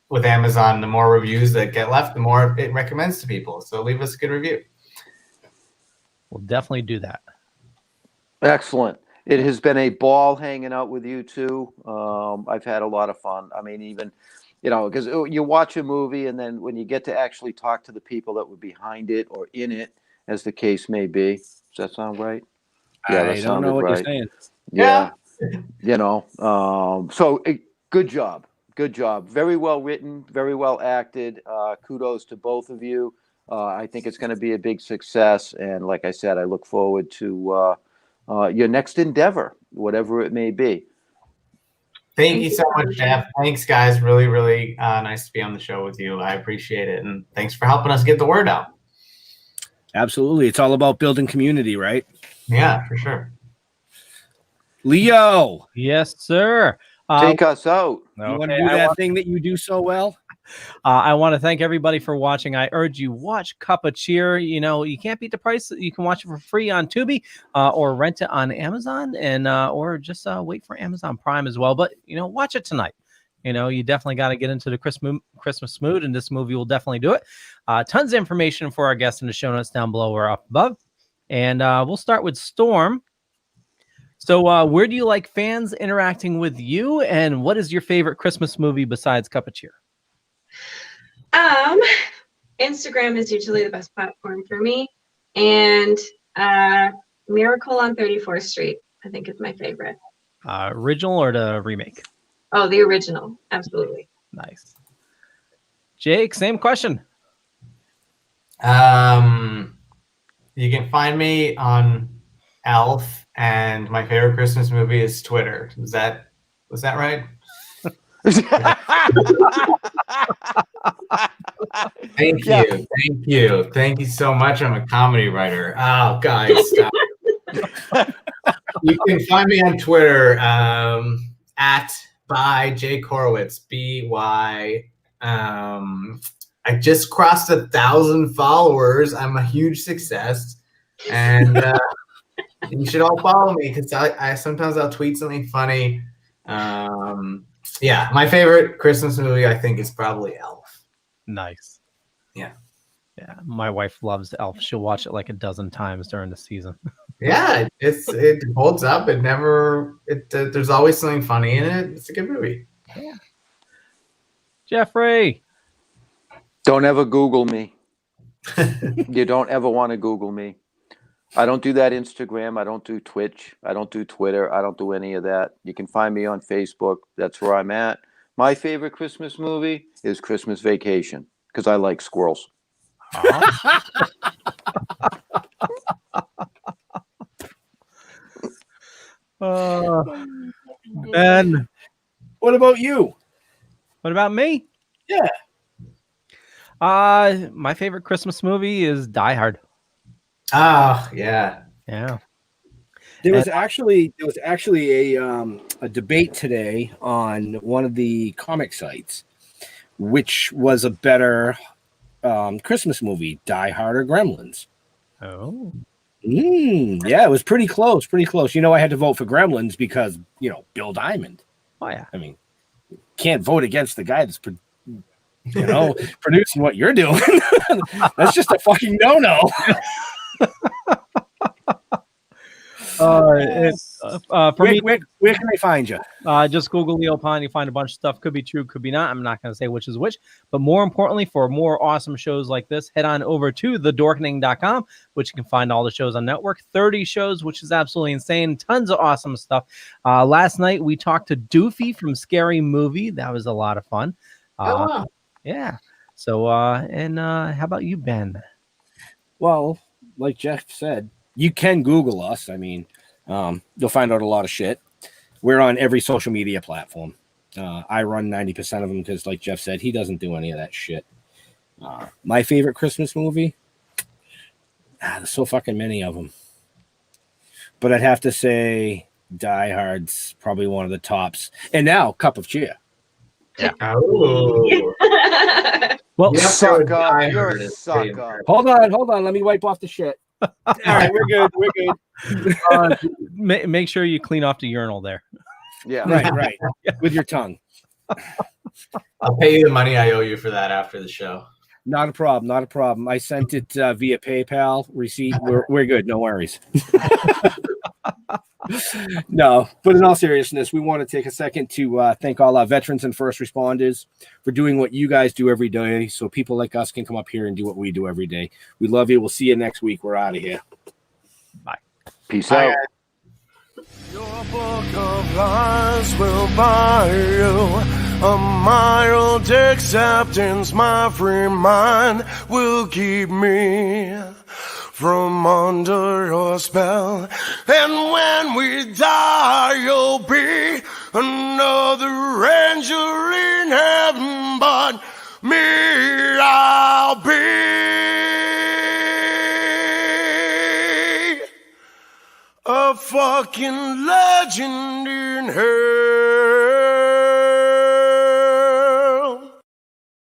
[SPEAKER 8] with Amazon. The more reviews that get left, the more it recommends to people. So leave us a good review.
[SPEAKER 5] We'll definitely do that.
[SPEAKER 6] Excellent. It has been a ball hanging out with you too. I've had a lot of fun. I mean, even, because you watch a movie and then when you get to actually talk to the people that were behind it or in it, as the case may be. Does that sound right? Yeah, that
[SPEAKER 1] I don't know what
[SPEAKER 6] right.
[SPEAKER 1] you're saying.
[SPEAKER 6] Yeah. So good job. Good job. Very well written, very well acted. Kudos to both of you. I think it's going to be a big success. And like I said, I look forward to your next endeavor, whatever it may be.
[SPEAKER 8] Thank you so much, Jeff. Thanks, guys. Really, really nice to be on the show with you. I appreciate it. And thanks for helping us get the word out.
[SPEAKER 1] Absolutely. It's all about building community, right?
[SPEAKER 8] Yeah, for sure.
[SPEAKER 1] Leo.
[SPEAKER 5] Yes, sir.
[SPEAKER 6] Take us out.
[SPEAKER 1] You want to do that thing that you do so well?
[SPEAKER 5] I want to thank everybody for watching. I urge you, watch Cup of Cheer. You can't beat the price. You can watch it for free on Tubi or rent it on Amazon and or just wait for Amazon Prime as well. But, watch it tonight. You definitely got to get into the Christmas mood, and this movie will definitely do it. Tons of information for our guests in the show notes down below or up above. And we'll start with Storm. So where do you like fans interacting with you, and what is your favorite Christmas movie besides Cup of Cheer?
[SPEAKER 7] Instagram is usually the best platform for me, and Miracle on 34th Street, I think, is my favorite.
[SPEAKER 5] Original or the remake?
[SPEAKER 7] Oh, the original, absolutely.
[SPEAKER 5] Nice. Jake, same question.
[SPEAKER 8] You can find me on Elf, and my favorite Christmas movie is Twitter. Was that right? Thank you so much. I'm a comedy writer. Oh, guys, stop. You can find me on Twitter at by Jake Horowitz, BY. I just crossed 1,000 followers. I'm a huge success, and you should all follow me because I sometimes I'll tweet something funny. Yeah, my favorite Christmas movie I think is probably Elf.
[SPEAKER 5] Nice.
[SPEAKER 8] Yeah.
[SPEAKER 5] Yeah, my wife loves Elf. She'll watch it like a dozen times during the season.
[SPEAKER 8] Yeah, it holds up. There's always something funny in it. It's a good movie.
[SPEAKER 5] Yeah. Jeffrey.
[SPEAKER 6] Don't ever Google me. You don't ever want to Google me. I don't do that Instagram. I don't do Twitch. I don't do Twitter. I don't do any of that. You can find me on Facebook. That's where I'm at. My favorite Christmas movie is Christmas Vacation because I like squirrels.
[SPEAKER 5] Ben,
[SPEAKER 1] what about you?
[SPEAKER 5] What about me?
[SPEAKER 1] Yeah.
[SPEAKER 5] My favorite Christmas movie is Die Hard.
[SPEAKER 8] Oh, yeah.
[SPEAKER 5] Yeah.
[SPEAKER 1] There was actually a debate today on one of the comic sites, which was a better Christmas movie, Die Hard or Gremlins.
[SPEAKER 5] Oh.
[SPEAKER 1] Yeah, it was pretty close. I had to vote for Gremlins because, Bill Diamond.
[SPEAKER 5] Oh, yeah.
[SPEAKER 1] I mean, can't vote against the guy that's, producing what you're doing. That's just a fucking no-no.
[SPEAKER 5] For me,
[SPEAKER 1] where can I find you?
[SPEAKER 5] Just Google Leo Pine. You find a bunch of stuff. Could be true, could be not. I'm not going to say which is which. But more importantly, for more awesome shows like this, head on over to thedorkening.com, which you can find all the shows on network. 30 shows, which is absolutely insane. Tons of awesome stuff. Last night, we talked to Doofy from Scary Movie. That was a lot of fun.
[SPEAKER 8] Wow.
[SPEAKER 5] Yeah. So, how about you, Ben?
[SPEAKER 1] Well, like Jeff said, you can Google us. I mean, you'll find out a lot of shit. We're on every social media platform. I run 90% of them because, like Jeff said, he doesn't do any of that shit. My favorite Christmas movie? There's so fucking many of them. But I'd have to say Die Hard's probably one of the tops. And now, Cup of Cheer.
[SPEAKER 8] Yeah. Oh.
[SPEAKER 5] Well,
[SPEAKER 6] sucker. You're a sucker.
[SPEAKER 1] Hold on. Let me wipe off the shit. All right, we're good.
[SPEAKER 5] Make sure you clean off the urinal there.
[SPEAKER 6] Yeah.
[SPEAKER 1] Right. With your tongue.
[SPEAKER 8] I'll pay you the money I owe you for that after the show.
[SPEAKER 1] Not a problem. Not a problem. I sent it via PayPal receipt. We're good. No worries. No, but in all seriousness, we want to take a second to thank all our veterans and first responders for doing what you guys do every day, so people like us can come up here and do what we do every day. We love you. We'll see you next week. We're out of here.
[SPEAKER 5] Bye.
[SPEAKER 6] Peace out.
[SPEAKER 3] Your book of lies will buy you a mild acceptance. My free mind will keep me from under your spell. And when we die, you'll be another angel in heaven, but me, I'll be a fucking legend in hell.